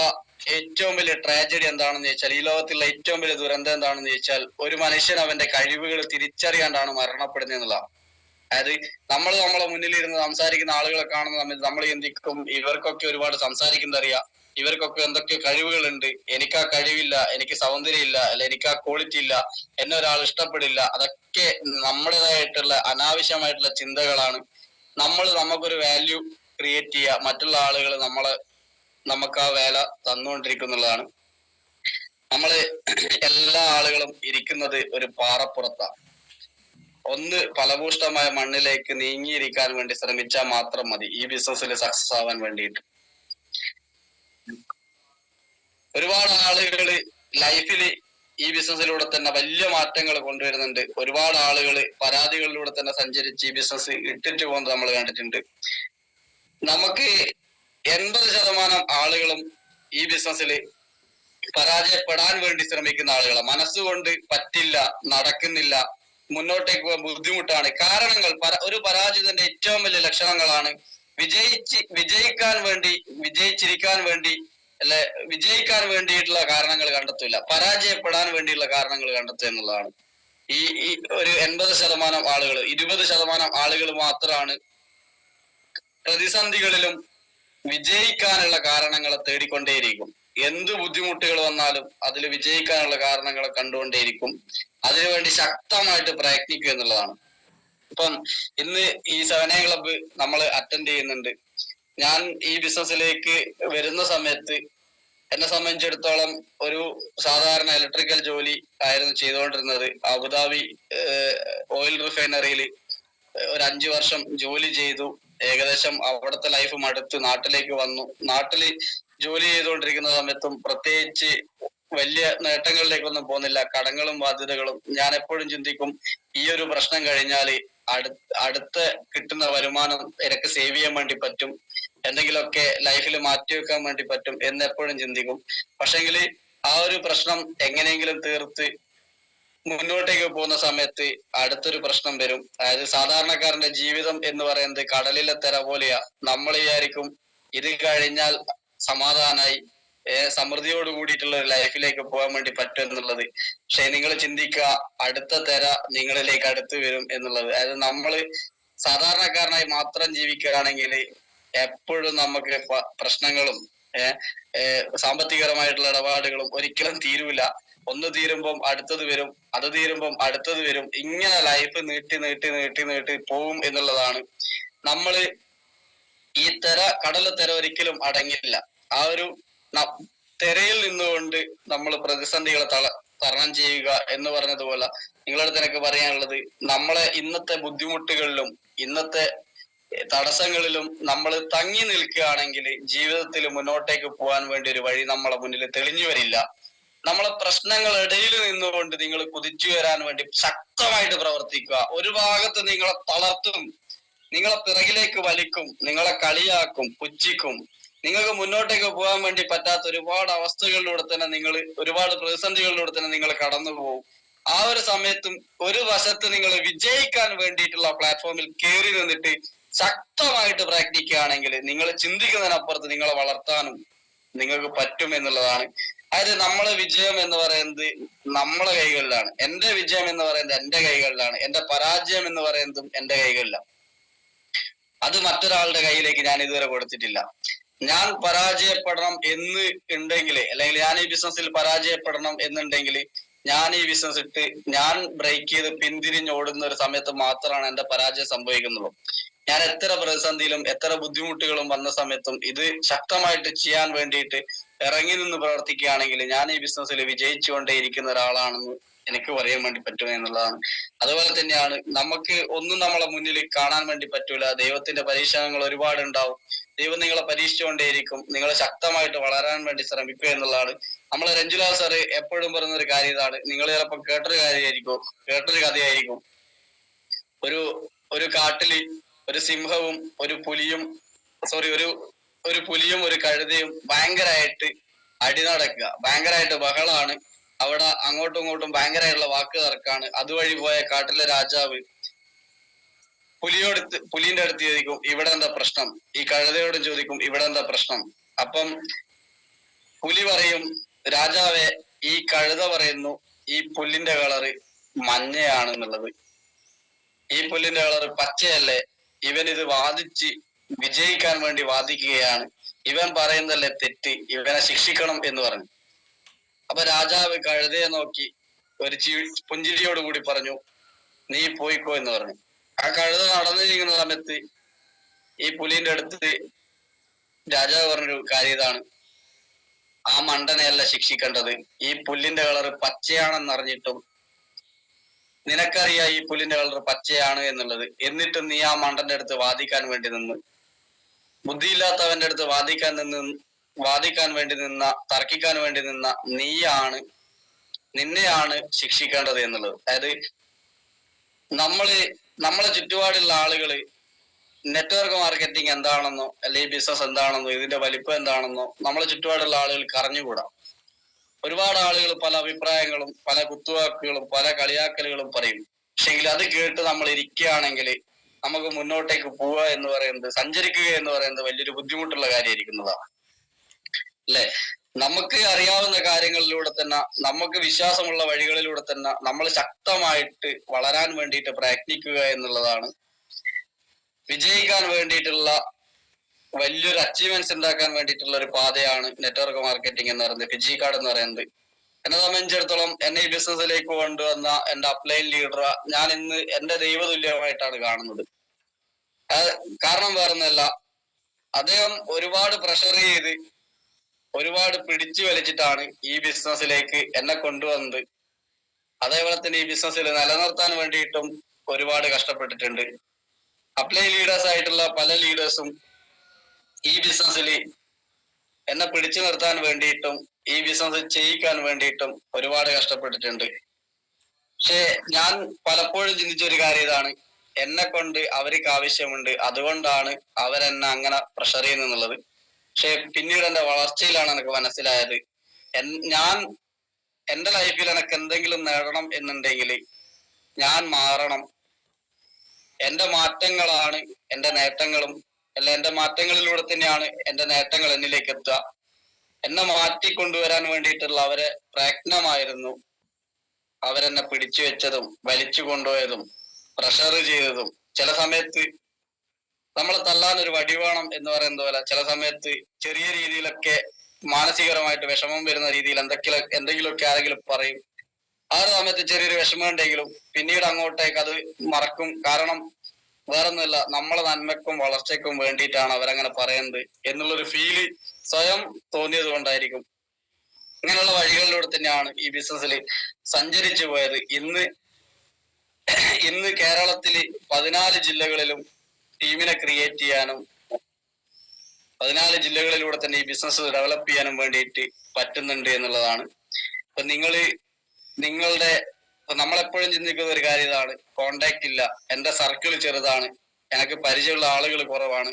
ഏറ്റവും വലിയ ട്രാജഡി എന്താണെന്ന് ചോദിച്ചാൽ, ഈ ലോകത്തിലുള്ള ഏറ്റവും വലിയ ദുരന്തം എന്താണെന്ന് ചോദിച്ചാൽ, ഒരു മനുഷ്യൻ അവന്റെ കഴിവുകൾ തിരിച്ചറിയാണ്ടാണ് മരണപ്പെടുന്നത് എന്നുള്ളതാണ്. അതായത് നമ്മളെ മുന്നിലിരുന്ന് സംസാരിക്കുന്ന ആളുകളെ കാണുന്ന സമയത്ത് നമ്മൾ ചിന്തിക്കും, ഇവർക്കൊക്കെ ഒരുപാട് സംസാരിക്കുന്നത് അറിയാം, ഇവർക്കൊക്കെ എന്തൊക്കെ കഴിവുകളുണ്ട്, എനിക്ക് ആ കഴിവില്ല, എനിക്ക് സൗന്ദര്യം ഇല്ല, അല്ല എനിക്ക് ആ ക്വാളിറ്റി ഇല്ല, എന്നെ ഒരാൾ ഇഷ്ടപ്പെടില്ല. അതൊക്കെ നമ്മുടേതായിട്ടുള്ള അനാവശ്യമായിട്ടുള്ള ചിന്തകളാണ്. നമുക്കൊരു വാല്യൂ ക്രിയേറ്റ് ചെയ്യുക, മറ്റുള്ള ആളുകൾ നമുക്ക് ആ വേല തന്നുകൊണ്ടിരിക്കുന്നുള്ളതാണ്. നമ്മള് എല്ലാ ആളുകളും ഇരിക്കുന്നത് ഒരു പാറപ്പുറത്താണ്. ഒന്ന് ഫലഭൂഷ്ടമായ മണ്ണിലേക്ക് നീങ്ങിയിരിക്കാൻ വേണ്ടി ശ്രമിച്ചാൽ മാത്രം മതി ഈ ബിസിനസ്സിൽ സക്സസ് ആവാൻ വേണ്ടിയിട്ട്. ഒരുപാട് ആളുകൾ ലൈഫിൽ ഈ ബിസിനസ്സിലൂടെ തന്നെ വലിയ മാറ്റങ്ങൾ കൊണ്ടുവരുന്നുണ്ട്. ഒരുപാട് ആളുകൾ പരാതികളിലൂടെ തന്നെ സഞ്ചരിച്ച് ഈ ബിസിനസ് ഇട്ടിട്ട് പോകുന്നത് നമ്മൾ കണ്ടിട്ടുണ്ട്. നമുക്ക് 80% ആളുകളും ഈ ബിസിനസ്സിൽ പരാജയപ്പെടാൻ വേണ്ടി ശ്രമിക്കുന്ന ആളുകളാണ്. മനസ്സുകൊണ്ട് പറ്റില്ല, നടക്കുന്നില്ല, മുന്നോട്ടേക്ക് പോകാൻ ബുദ്ധിമുട്ടാണ്. കാരണങ്ങൾ ഒരു പരാജിതന്റെ ഏറ്റവും വലിയ ലക്ഷണങ്ങളാണ് വിജയിക്കാൻ വേണ്ടി, വിജയിച്ചിരിക്കാൻ വേണ്ടി അല്ലെ വിജയിക്കാൻ വേണ്ടിയിട്ടുള്ള കാരണങ്ങൾ കണ്ടെത്തില്ല, പരാജയപ്പെടാൻ വേണ്ടിയുള്ള കാരണങ്ങൾ കണ്ടെത്തുക എന്നുള്ളതാണ്. ഈ ഒരു 80% ആളുകൾ, 20% ആളുകൾ മാത്രമാണ് പ്രതിസന്ധികളിലും വിജയിക്കാനുള്ള കാരണങ്ങളെ തേടിക്കൊണ്ടേയിരിക്കും. എന്ത് ബുദ്ധിമുട്ടുകൾ വന്നാലും അതിൽ വിജയിക്കാനുള്ള കാരണങ്ങളെ കണ്ടുകൊണ്ടേയിരിക്കും. അതിനുവേണ്ടി ശക്തമായിട്ട് പ്രയത്നിക്കുക എന്നുള്ളതാണ്. ഇപ്പം ഇന്ന് ഈ 7A ക്ലബ്ബ് നമ്മൾ അറ്റൻഡ് ചെയ്യുന്നുണ്ട്. ഞാൻ ഈ ബിസിനസ്സിലേക്ക് വരുന്ന സമയത്ത് എന്നെ സംബന്ധിച്ചിടത്തോളം ഒരു സാധാരണ ഇലക്ട്രിക്കൽ ജോലി ആയിരുന്നു ചെയ്തുകൊണ്ടിരുന്നത്. അബുദാബി ഓയിൽ റിഫൈനറിയിൽ ഒരു 5 വർഷം ജോലി ചെയ്തു. ഏകദേശം അവിടുത്തെ ലൈഫ് മടുത്ത് നാട്ടിലേക്ക് വന്നു. നാട്ടില് ജോലി ചെയ്തുകൊണ്ടിരിക്കുന്ന സമയത്തും പ്രത്യേകിച്ച് വലിയ നേട്ടങ്ങളിലേക്കൊന്നും പോകുന്നില്ല. കടങ്ങളും ബാധ്യതകളും. ഞാൻ എപ്പോഴും ചിന്തിക്കും, ഈ ഒരു പ്രശ്നം കഴിഞ്ഞാൽ അടുത്ത കിട്ടുന്ന വരുമാനം എനിക്ക് സേവ് ചെയ്യാൻ വേണ്ടി പറ്റും, എന്തെങ്കിലുമൊക്കെ ലൈഫിൽ മാറ്റിവെക്കാൻ വേണ്ടി പറ്റും എന്ന് എപ്പോഴും ചിന്തിക്കും. പക്ഷെങ്കിൽ ആ ഒരു പ്രശ്നം എങ്ങനെയെങ്കിലും തീർത്ത് മുന്നോട്ടേക്ക് പോകുന്ന സമയത്ത് അടുത്തൊരു പ്രശ്നം വരും. അതായത് സാധാരണക്കാരന്റെ ജീവിതം എന്ന് പറയുന്നത് കടലിലെ തിര പോലെയാ. നമ്മൾ വിചാരിക്കും ഇത് കഴിഞ്ഞാൽ സമാധാനായി സമൃദ്ധിയോട് കൂടിയിട്ടുള്ള ഒരു ലൈഫിലേക്ക് പോകാൻ വേണ്ടി പറ്റും എന്നുള്ളത്. പക്ഷെ നിങ്ങൾ ചിന്തിക്കുക, അടുത്ത തിര നിങ്ങളിലേക്ക് അടുത്ത് വരും എന്നുള്ളത്. അതായത് നമ്മള് സാധാരണക്കാരനായി മാത്രം ജീവിക്കുകയാണെങ്കിൽ എപ്പോഴും നമുക്ക് പ്രശ്നങ്ങളും സാമ്പത്തികപരമായിട്ടുള്ള ഇടപാടുകളും ഒരിക്കലും തീരൂല. ഒന്ന് തീരുമ്പം അടുത്തത് വരും, അത് തീരുമ്പം അടുത്തത് വരും. ഇങ്ങനെ ലൈഫ് നീട്ടി നീട്ടി നീട്ടി നീട്ടി പോവും എന്നുള്ളതാണ്. നമ്മള് ഈ കടല തിര ഒരിക്കലും അടങ്ങില്ല. ആ ഒരു തിരയിൽ നിന്നുകൊണ്ട് നമ്മൾ പ്രതിസന്ധികളെ തരണം ചെയ്യുക എന്ന് പറഞ്ഞതുപോലെ നിങ്ങളടുത്ത് എനിക്ക് പറയാനുള്ളത്, നമ്മളെ ഇന്നത്തെ ബുദ്ധിമുട്ടുകളിലും ഇന്നത്തെ തടസ്സങ്ങളിലും നമ്മൾ തങ്ങി നിൽക്കുകയാണെങ്കിൽ ജീവിതത്തിൽ മുന്നോട്ടേക്ക് പോകാൻ വേണ്ടി ഒരു വഴി നമ്മളെ മുന്നിൽ തെളിഞ്ഞു വരില്ല. നമ്മളെ പ്രശ്നങ്ങളിടയിൽ നിന്നുകൊണ്ട് നിങ്ങൾ കുതിച്ചു വരാൻ വേണ്ടി ശക്തമായിട്ട് പ്രവർത്തിക്കുക. ഒരു ഭാഗത്ത് നിങ്ങളെ തളർത്തും, നിങ്ങളെ പിറകിലേക്ക് വലിക്കും, നിങ്ങളെ കളിയാക്കും, പുച്ഛിക്കും. നിങ്ങൾക്ക് മുന്നോട്ടേക്ക് പോകാൻ വേണ്ടി പറ്റാത്ത ഒരുപാട് അവസ്ഥകളിലൂടെ തന്നെ ഒരുപാട് പ്രതിസന്ധികളിലൂടെ തന്നെ നിങ്ങൾ കടന്നു പോകും. ആ ഒരു സമയത്തും ഒരു വശത്ത് നിങ്ങൾ വിജയിക്കാൻ വേണ്ടിയിട്ടുള്ള പ്ലാറ്റ്ഫോമിൽ കയറി നിന്നിട്ട് ശക്തമായിട്ട് പ്രയത്നിക്കുകയാണെങ്കിൽ നിങ്ങൾ ചിന്തിക്കുന്നതിനപ്പുറത്ത് നിങ്ങളെ വളർത്താനും നിങ്ങൾക്ക് പറ്റും എന്നുള്ളതാണ്. അതായത് നമ്മളെ വിജയം എന്ന് പറയുന്നത് നമ്മളെ കൈകളിലാണ്. എന്റെ വിജയം എന്ന് പറയുന്നത് എന്റെ കൈകളിലാണ്. എന്റെ പരാജയം എന്ന് പറയുന്നതും എന്റെ കൈകളിലാണ്. അത് മറ്റൊരാളുടെ കയ്യിലേക്ക് ഞാൻ ഇതുവരെ കൊടുത്തിട്ടില്ല. ഞാൻ പരാജയപ്പെടണം എന്ന് ഉണ്ടെങ്കിൽ, അല്ലെങ്കിൽ ഞാൻ ഈ ബിസിനസ്സിൽ പരാജയപ്പെടണം എന്നുണ്ടെങ്കിൽ ഞാൻ ഈ ബിസിനസ് ഇട്ട് ഞാൻ ബ്രേക്ക് ചെയ്ത് പിന്തിരിഞ്ഞോടുന്ന ഒരു സമയത്ത് മാത്രമാണ് എന്റെ പരാജയം സംഭവിക്കുന്നുള്ളൂ. ഞാൻ എത്ര പ്രതിസന്ധിയിലും എത്ര ബുദ്ധിമുട്ടുകളും വന്ന സമയത്തും ഇത് ശക്തമായിട്ട് ചെയ്യാൻ വേണ്ടിയിട്ട് ഇറങ്ങി നിന്ന് പ്രവർത്തിക്കുകയാണെങ്കിൽ ഞാൻ ഈ ബിസിനസ്സിൽ വിജയിച്ചുകൊണ്ടേയിരിക്കുന്ന ഒരാളാണെന്ന് എനിക്ക് പറയാൻ വേണ്ടി പറ്റും എന്നുള്ളതാണ്. അതുപോലെ തന്നെയാണ് നമുക്ക് ഒന്നും നമ്മളെ മുന്നിൽ കാണാൻ വേണ്ടി പറ്റൂല. ദൈവത്തിന്റെ പരീക്ഷണങ്ങൾ ഒരുപാട് ഉണ്ടാവും. ദൈവം നിങ്ങളെ പരീക്ഷിച്ചുകൊണ്ടേയിരിക്കും. നിങ്ങൾ ശക്തമായിട്ട് വളരാൻ വേണ്ടി ശ്രമിക്കുക എന്നുള്ളതാണ്. നമ്മളെ രഞ്ജുലാൽ സാറ് എപ്പോഴും പറയുന്ന ഒരു കാര്യം ഇതാണ്. നിങ്ങൾ ചിലപ്പോൾ കേട്ടൊരു കഥയായിരിക്കും. ഒരു കാട്ടില് ഒരു സിംഹവും ഒരു പുലിയും ഒരു കഴുതയും ഭയങ്കരമായിട്ട് അടി നടക്കുക, ഭയങ്കരമായിട്ട് ബഹളാണ്. അവിടെ അങ്ങോട്ടും ഇങ്ങോട്ടും ഭയങ്കരമായിട്ടുള്ള വാക്ക് തർക്കാണ്. അതുവഴി പോയ കാട്ടിലെ രാജാവ് പുലിന്റെ അടുത്ത് ചോദിക്കും, ഇവിടെ എന്താ പ്രശ്നം? ഈ കഴുതയോടും ചോദിക്കും, ഇവിടെ എന്താ പ്രശ്നം? അപ്പം പുലി പറയും, രാജാവെ, ഈ കഴുത പറയുന്നു ഈ പുല്ലിന്റെ കളറ് മഞ്ഞയാണെന്നുള്ളത്. ഈ പുല്ലിന്റെ കളറ് പച്ചയല്ലേ? ഇവൻ ഇത് വാദിച്ച് വിജയിക്കാൻ വേണ്ടി വാദിക്കുകയാണ്. ഇവൻ പറയുന്നതല്ലേ തെറ്റ്, ഇവനെ ശിക്ഷിക്കണം എന്ന് പറഞ്ഞു. അപ്പൊ രാജാവ് കഴുതയെ നോക്കി ഒരു പുഞ്ചിരിയോട് കൂടി പറഞ്ഞു, നീ പോയിക്കോ എന്ന് പറഞ്ഞു. ആ കഴുത നടന്നിരിക്കുന്ന സമയത്ത് ഈ പുലിന്റെ അടുത്ത് രാജാവ് പറഞ്ഞൊരു കാര്യം ഇതാണ്, ആ മണ്ടനെയല്ല ശിക്ഷിക്കേണ്ടത്. ഈ പുല്ലിന്റെ കളർ പച്ചയാണെന്നറിഞ്ഞിട്ടും നിനക്കറിയാം ഈ പുല്ലിന്റെ കളർ പച്ചയാണ് എന്നുള്ളത്, എന്നിട്ടും നീ ആ മണ്ടന്റെ അടുത്ത് വാദിക്കാൻ വേണ്ടി നിന്ന്, ബുദ്ധിയില്ലാത്തവന്റെ അടുത്ത് വാദിക്കാൻ വേണ്ടി നിന്ന, തർക്കിക്കാൻ വേണ്ടി നിന്ന നിന്നെയാണ് ശിക്ഷിക്കേണ്ടത് എന്നുള്ളത്. അതായത് നമ്മളെ ചുറ്റുപാടുള്ള ആളുകള് നെറ്റ്വർക്ക് മാർക്കറ്റിംഗ് എന്താണെന്നോ അല്ലെങ്കിൽ ബിസിനസ് എന്താണെന്നോ ഇതിന്റെ വലിപ്പം എന്താണെന്നോ നമ്മളെ ചുറ്റുപാടുള്ള ആളുകൾക്ക് അറിഞ്ഞുകൂടാ. ഒരുപാട് ആളുകൾ പല അഭിപ്രായങ്ങളും പല കുത്തുവാക്കുകളും പല കളിയാക്കലുകളും പറയും. പക്ഷെങ്കിൽ അത് കേട്ട് നമ്മൾ ഇരിക്കുകയാണെങ്കിൽ നമുക്ക് മുന്നോട്ടേക്ക് പോവുക എന്ന് പറയുന്നത്, സഞ്ചരിക്കുക എന്ന് പറയുന്നത് വലിയൊരു ബുദ്ധിമുട്ടുള്ള കാര്യമായിരിക്കുന്നതാണ് അല്ലെ. നമുക്ക് അറിയാവുന്ന കാര്യങ്ങളിലൂടെ തന്നെ, നമുക്ക് വിശ്വാസമുള്ള വഴികളിലൂടെ തന്നെ നമ്മൾ ശക്തമായിട്ട് വളരാൻ വേണ്ടിയിട്ട് പ്രയത്നിക്കുക എന്നുള്ളതാണ് വിജയിക്കാൻ വേണ്ടിയിട്ടുള്ള വലിയൊരു അച്ചീവ്മെന്റ്സ് ഉണ്ടാക്കാൻ വേണ്ടിയിട്ടുള്ള ഒരു പാതയാണ് നെറ്റ്വർക്ക് മാർക്കറ്റിംഗ് എന്ന് പറയുന്നത്, ഫിജി കാർഡ് എന്ന് പറയുന്നത്. എന്നെ സംബന്ധിച്ചിടത്തോളം എന്നെ ഈ ബിസിനസ്സിലേക്ക് കൊണ്ടുവന്ന എന്റെ അപ്ലൈൻ ലീഡർ ഞാൻ ഇന്ന് എന്റെ ദൈവതുല്യമായിട്ടാണ് കാണുന്നത്. കാരണം വേറൊന്നല്ല, അദ്ദേഹം ഒരുപാട് പ്രഷർ ചെയ്ത് ഒരുപാട് പിടിച്ചു വലിച്ചിട്ടാണ് ഈ ബിസിനസ്സിലേക്ക് എന്നെ കൊണ്ടുവന്നത്. അതേപോലെ തന്നെ ഈ ബിസിനസ്സിൽ നിലനിർത്താൻ വേണ്ടിയിട്ടും ഒരുപാട് കഷ്ടപ്പെട്ടിട്ടുണ്ട്. അപ്ലൈ ലീഡേഴ്സ് ആയിട്ടുള്ള പല ലീഡേഴ്സും ഈ ബിസിനസ്സിൽ എന്നെ പിടിച്ചു നിർത്താൻ വേണ്ടിയിട്ടും ഈ ബിസിനസ് ചെയ്യിക്കാൻ വേണ്ടിയിട്ടും ഒരുപാട് കഷ്ടപ്പെട്ടിട്ടുണ്ട്. പക്ഷെ ഞാൻ പലപ്പോഴും ചിന്തിച്ച ഒരു കാര്യം ഇതാണ്, എന്നെ കൊണ്ട് അവർക്ക് ആവശ്യമുണ്ട്, അതുകൊണ്ടാണ് അവരെന്നെ അങ്ങനെ പ്രഷർ ചെയ്യുന്നുള്ളത്. പക്ഷെ പിന്നീട് എന്റെ വളർച്ചയിലാണ് എനിക്ക് മനസ്സിലായത്, ഞാൻ എന്റെ ലൈഫിൽ എനിക്ക് എന്തെങ്കിലും നേടണം എന്നുണ്ടെങ്കിൽ ഞാൻ മാറണം. എന്റെ മാറ്റങ്ങളാണ് എന്റെ നേട്ടങ്ങളും, അല്ല എന്റെ മാറ്റങ്ങളിലൂടെ തന്നെയാണ് എന്റെ നേട്ടങ്ങൾ എന്നിലേക്ക് എത്തുക. എന്നെ മാറ്റിക്കൊണ്ടുവരാൻ വേണ്ടിയിട്ടുള്ള അവരെ പ്രയത്നമായിരുന്നു അവരെന്നെ പിടിച്ചു വെച്ചതും വലിച്ചു കൊണ്ടുപോയതും പ്രഷർ ചെയ്തതും. ചില സമയത്ത് നമ്മളെ തല്ലാൻ ഒരു വടി വേണം എന്ന് പറയുന്നത് പോലെ ചില സമയത്ത് ചെറിയ രീതിയിലൊക്കെ മാനസികപരമായിട്ട് വിഷമം വരുന്ന രീതിയിൽ എന്തെങ്കിലുമൊക്കെ ആരെങ്കിലും പറയും. ആ ഒരു സമയത്ത് ചെറിയൊരു വിഷമം ഉണ്ടെങ്കിലും പിന്നീട് അങ്ങോട്ടേക്ക് അത് മറക്കും. കാരണം വേറൊന്നുമില്ല, നമ്മളെ നന്മയ്ക്കും വളർച്ചയ്ക്കും വേണ്ടിയിട്ടാണ് അവരങ്ങനെ പറയുന്നത് എന്നുള്ളൊരു ഫീല് സ്വയം തോന്നിയത് കൊണ്ടായിരിക്കും. ഇങ്ങനെയുള്ള വഴികളിലൂടെ തന്നെയാണ് ഈ ബിസിനസ്സിൽ സഞ്ചരിച്ചു പോയത്. ഇന്ന് കേരളത്തില് 14 ജില്ലകളിലും ടീമിനെ ക്രിയേറ്റ് ചെയ്യാനും 14 ജില്ലകളിലൂടെ തന്നെ ഈ ബിസിനസ് ഡെവലപ്പ് ചെയ്യാനും വേണ്ടിയിട്ട് പറ്റുന്നുണ്ട് എന്നുള്ളതാണ്. അപ്പൊ നമ്മളെപ്പോഴും ചിന്തിക്കുന്ന ഒരു കാര്യം ഇതാണ്, കോണ്ടാക്ട് ഇല്ല, എന്റെ സർക്കിൾ ചെറുതാണ്, എനിക്ക് പരിചയമുള്ള ആളുകൾ കുറവാണ്,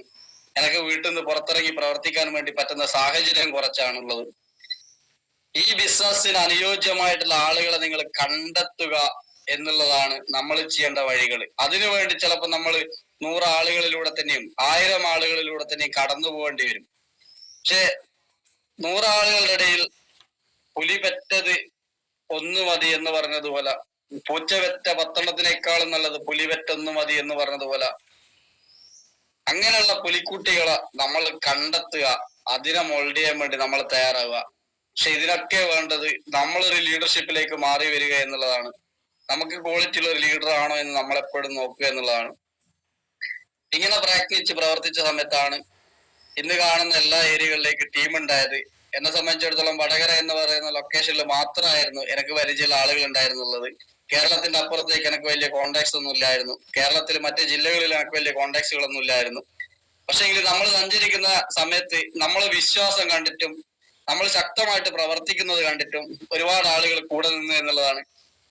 എനിക്ക് വീട്ടിൽ നിന്ന് പുറത്തിറങ്ങി പ്രവർത്തിക്കാൻ വേണ്ടി പറ്റുന്ന സാഹചര്യം കുറച്ചാണുള്ളത്. ഈ ബിസിനസ്സിന് അനുയോജ്യമായിട്ടുള്ള ആളുകളെ നിങ്ങൾ കണ്ടെത്തുക എന്നുള്ളതാണ് നമ്മൾ ചെയ്യേണ്ട വഴികൾ. അതിനുവേണ്ടി ചിലപ്പോൾ നമ്മൾ 100 ആളുകളിലൂടെ തന്നെയും 1000 ആളുകളിലൂടെ തന്നെയും കടന്നു പോകേണ്ടി വരും. പക്ഷെ 100 ആളുകളുടെ ഇടയിൽ പുലി പെറ്റത് 1 മതി എന്ന് പറഞ്ഞതുപോലെ, പൂച്ച പെറ്റ 10 നല്ലത് പുലി പെറ്റ 1 മതി എന്ന് പറഞ്ഞതുപോലെ, അങ്ങനെയുള്ള പുലിക്കുട്ടികളെ നമ്മൾ കണ്ടെത്തുക, അതിനെ മോൾഡ് ചെയ്യാൻ വേണ്ടി നമ്മൾ തയ്യാറാവുക. പക്ഷെ ഇതിനൊക്കെ വേണ്ടത് നമ്മളൊരു ലീഡർഷിപ്പിലേക്ക് മാറി വരിക എന്നുള്ളതാണ്. നമുക്ക് ക്വാളിറ്റി ഉള്ള ഒരു ലീഡർ ആണോ എന്ന് നമ്മളെപ്പോഴും നോക്കുക എന്നുള്ളതാണ്. ഇങ്ങനെ പ്രയത്നിച്ച് പ്രവർത്തിച്ച സമയത്താണ് ഇന്ന് കാണുന്ന എല്ലാ ഏരിയകളിലേക്ക് ടീം ഉണ്ടായത്. എന്നെ സംബന്ധിച്ചിടത്തോളം വടകര എന്ന് പറയുന്ന ലൊക്കേഷനിൽ മാത്രമായിരുന്നു എനിക്ക് പരിചയമുള്ള ആളുകൾ ഉണ്ടായിരുന്നുള്ളത്. കേരളത്തിന്റെ അപ്പുറത്തേക്ക് എനിക്ക് വലിയ കോണ്ടാക്ട്സ് ഒന്നും ഇല്ലായിരുന്നു. കേരളത്തിൽ മറ്റ് ജില്ലകളിൽ എനിക്ക് വലിയ കോണ്ടാക്ട്സുകളൊന്നും ഇല്ലായിരുന്നു. പക്ഷെങ്കിൽ നമ്മൾ സഞ്ചരിക്കുന്ന സമയത്ത് നമ്മളെ വിശ്വാസം കണ്ടിട്ടും നമ്മൾ ശക്തമായിട്ട് പ്രവർത്തിക്കുന്നത് കണ്ടിട്ടും ഒരുപാട് ആളുകൾ കൂടെ നിന്നു എന്നുള്ളതാണ്.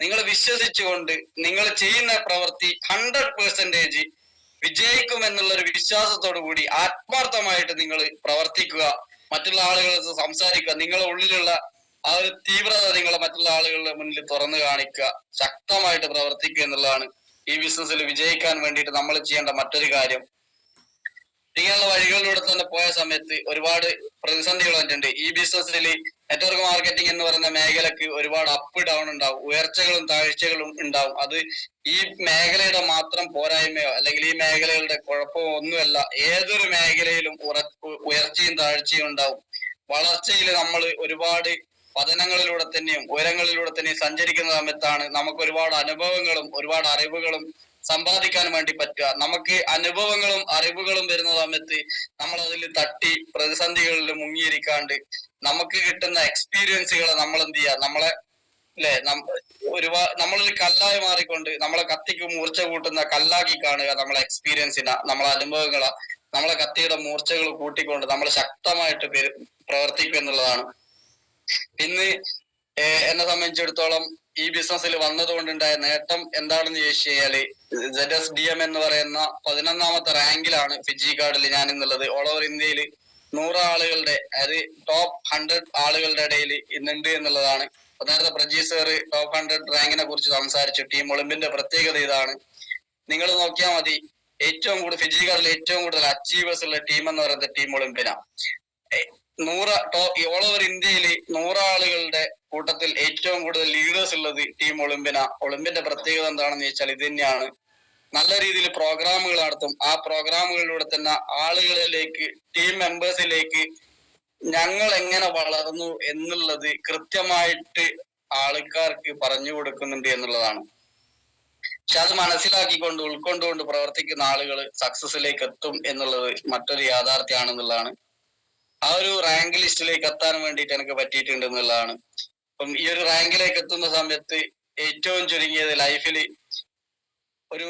നിങ്ങൾ വിശ്വസിച്ചുകൊണ്ട് നിങ്ങൾ ചെയ്യുന്ന പ്രവൃത്തി 100% വിജയിക്കും എന്നുള്ള ഒരു വിശ്വാസത്തോടു കൂടി ആത്മാർത്ഥമായിട്ട് നിങ്ങൾ പ്രവർത്തിക്കുക, മറ്റുള്ള ആളുകളെ സംസാരിക്കുക, നിങ്ങളുടെ ഉള്ളിലുള്ള ആ ഒരു തീവ്രത നിങ്ങൾ മറ്റുള്ള ആളുകളുടെ മുന്നിൽ തുറന്നു കാണിക്കുക, ശക്തമായിട്ട് പ്രവർത്തിക്കുക എന്നുള്ളതാണ് ഈ ബിസിനസ്സിൽ വിജയിക്കാൻ വേണ്ടിയിട്ട് നമ്മൾ ചെയ്യേണ്ട മറ്റൊരു കാര്യം. ഇങ്ങനെയുള്ള വഴികളിലൂടെ തന്നെ പോയ സമയത്ത് ഒരുപാട് പ്രതിസന്ധികൾ വന്നിട്ടുണ്ട്. ഈ ബിസിനസ്സിൽ നെറ്റ്വർക്ക് മാർക്കറ്റിംഗ് എന്ന് പറയുന്ന മേഖലക്ക് ഒരുപാട് അപ്പ് ഡൗൺ ഉണ്ടാവും, ഉയർച്ചകളും താഴ്ചകളും ഉണ്ടാവും. അത് ഈ മേഖലയുടെ മാത്രം പോരായ്മയോ അല്ലെങ്കിൽ ഈ മേഖലകളുടെ കുഴപ്പമോ ഒന്നുമല്ല. ഏതൊരു മേഖലയിലും ഉയർച്ചയും താഴ്ചയും ഉണ്ടാവും. വളർച്ചയിൽ നമ്മൾ ഒരുപാട് പതനങ്ങളിലൂടെ തന്നെയും ഉയരങ്ങളിലൂടെ തന്നെയും സഞ്ചരിക്കുന്ന സമയത്താണ് നമുക്ക് ഒരുപാട് അനുഭവങ്ങളും ഒരുപാട് അറിവുകളും സമ്പാദിക്കാൻ വേണ്ടി പറ്റുക. നമുക്ക് അനുഭവങ്ങളും അറിവുകളും വരുന്ന സമയത്ത് നമ്മൾ അതിൽ തട്ടി പ്രതിസന്ധികളിൽ മുങ്ങിയിരിക്കാണ്ട് നമുക്ക് കിട്ടുന്ന എക്സ്പീരിയൻസുകളെ നമ്മൾ എന്ത് ചെയ്യുക, നമ്മളെ അല്ലെ നമ്മളൊരു കല്ലായി മാറിക്കൊണ്ട് നമ്മളെ കത്തിക്ക് മൂർച്ച കൂട്ടുന്ന കല്ലാക്കി കാണുക. നമ്മളെ എക്സ്പീരിയൻസിനെ, നമ്മളെ അനുഭവങ്ങളെ, നമ്മളെ കത്തിയുടെ മൂർച്ചകൾ കൂട്ടിക്കൊണ്ട് നമ്മൾ ശക്തമായിട്ട് പ്രവർത്തിക്കുക എന്നുള്ളതാണ്. ഇന്ന് എന്നെ സംബന്ധിച്ചിടത്തോളം ഈ ബിസിനസ്സിൽ വന്നതുകൊണ്ടുണ്ടായ നേട്ടം എന്താണെന്ന് ചോദിച്ചു കഴിഞ്ഞാല്, ZSDM എന്ന് പറയുന്ന 11ാമത്തെ റാങ്കിലാണ് ഫിജി കാർഡിൽ ഞാൻ എന്നുള്ളത്. ഓൾ ഓവർ ഇന്ത്യയിൽ 100 ആളുകളുടെ, അതായത് ടോപ്പ് 100 ആളുകളുടെ ഇടയിൽ ഇന്നുണ്ട് എന്നുള്ളതാണ്. നേരത്തെ പ്രജി സർ ടോപ്പ് 100 റാങ്കിനെ കുറിച്ച് സംസാരിച്ചു. ടീം ഒളിമ്പിന്റെ പ്രത്യേകത ഇതാണ്. നിങ്ങൾ നോക്കിയാൽ മതി, ഏറ്റവും കൂടുതൽ ഫിജി കാർഡിൽ ഏറ്റവും കൂടുതൽ അച്ചീവേഴ്സ് ഉള്ള ടീം എന്ന് പറയുന്നത് ടീം ഒളിമ്പിനാ. 100 ഓൾ ഓവർ ഇന്ത്യയിൽ 100 ആളുകളുടെ കൂട്ടത്തിൽ ഏറ്റവും കൂടുതൽ ലീഡേഴ്സ് ഉള്ളത് ടീം ഒളിമ്പിന. ഒളിമ്പിന്റെ പ്രത്യേകത എന്താണെന്ന് ചോദിച്ചാൽ ഇത് തന്നെയാണ്. നല്ല രീതിയിൽ പ്രോഗ്രാമുകൾ നടത്തും. ആ പ്രോഗ്രാമുകളിലൂടെ തന്നെ ആളുകളിലേക്ക്, ടീം മെമ്പേഴ്സിലേക്ക് ഞങ്ങൾ എങ്ങനെ വളർന്നു എന്നുള്ളത് കൃത്യമായിട്ട് ആൾക്കാർക്ക് പറഞ്ഞു കൊടുക്കുന്നുണ്ട് എന്നുള്ളതാണ്. പക്ഷെ അത് മനസ്സിലാക്കിക്കൊണ്ട് ഉൾക്കൊണ്ടുകൊണ്ട് പ്രവർത്തിക്കുന്ന ആളുകൾ സക്സസിലേക്ക് എത്തും എന്നുള്ളത് മറ്റൊരു യാഥാർത്ഥ്യമാണെന്നുള്ളതാണ്. ആ ഒരു റാങ്ക് ലിസ്റ്റിലേക്ക് എത്താൻ വേണ്ടിയിട്ട് എനിക്ക് പറ്റിയിട്ടുണ്ട് എന്നുള്ളതാണ്. അപ്പം ഈ ഒരു റാങ്കിലേക്ക് എത്തുന്ന സമയത്ത് ഏറ്റവും ചുരുങ്ങിയത് ലൈഫിൽ ഒരു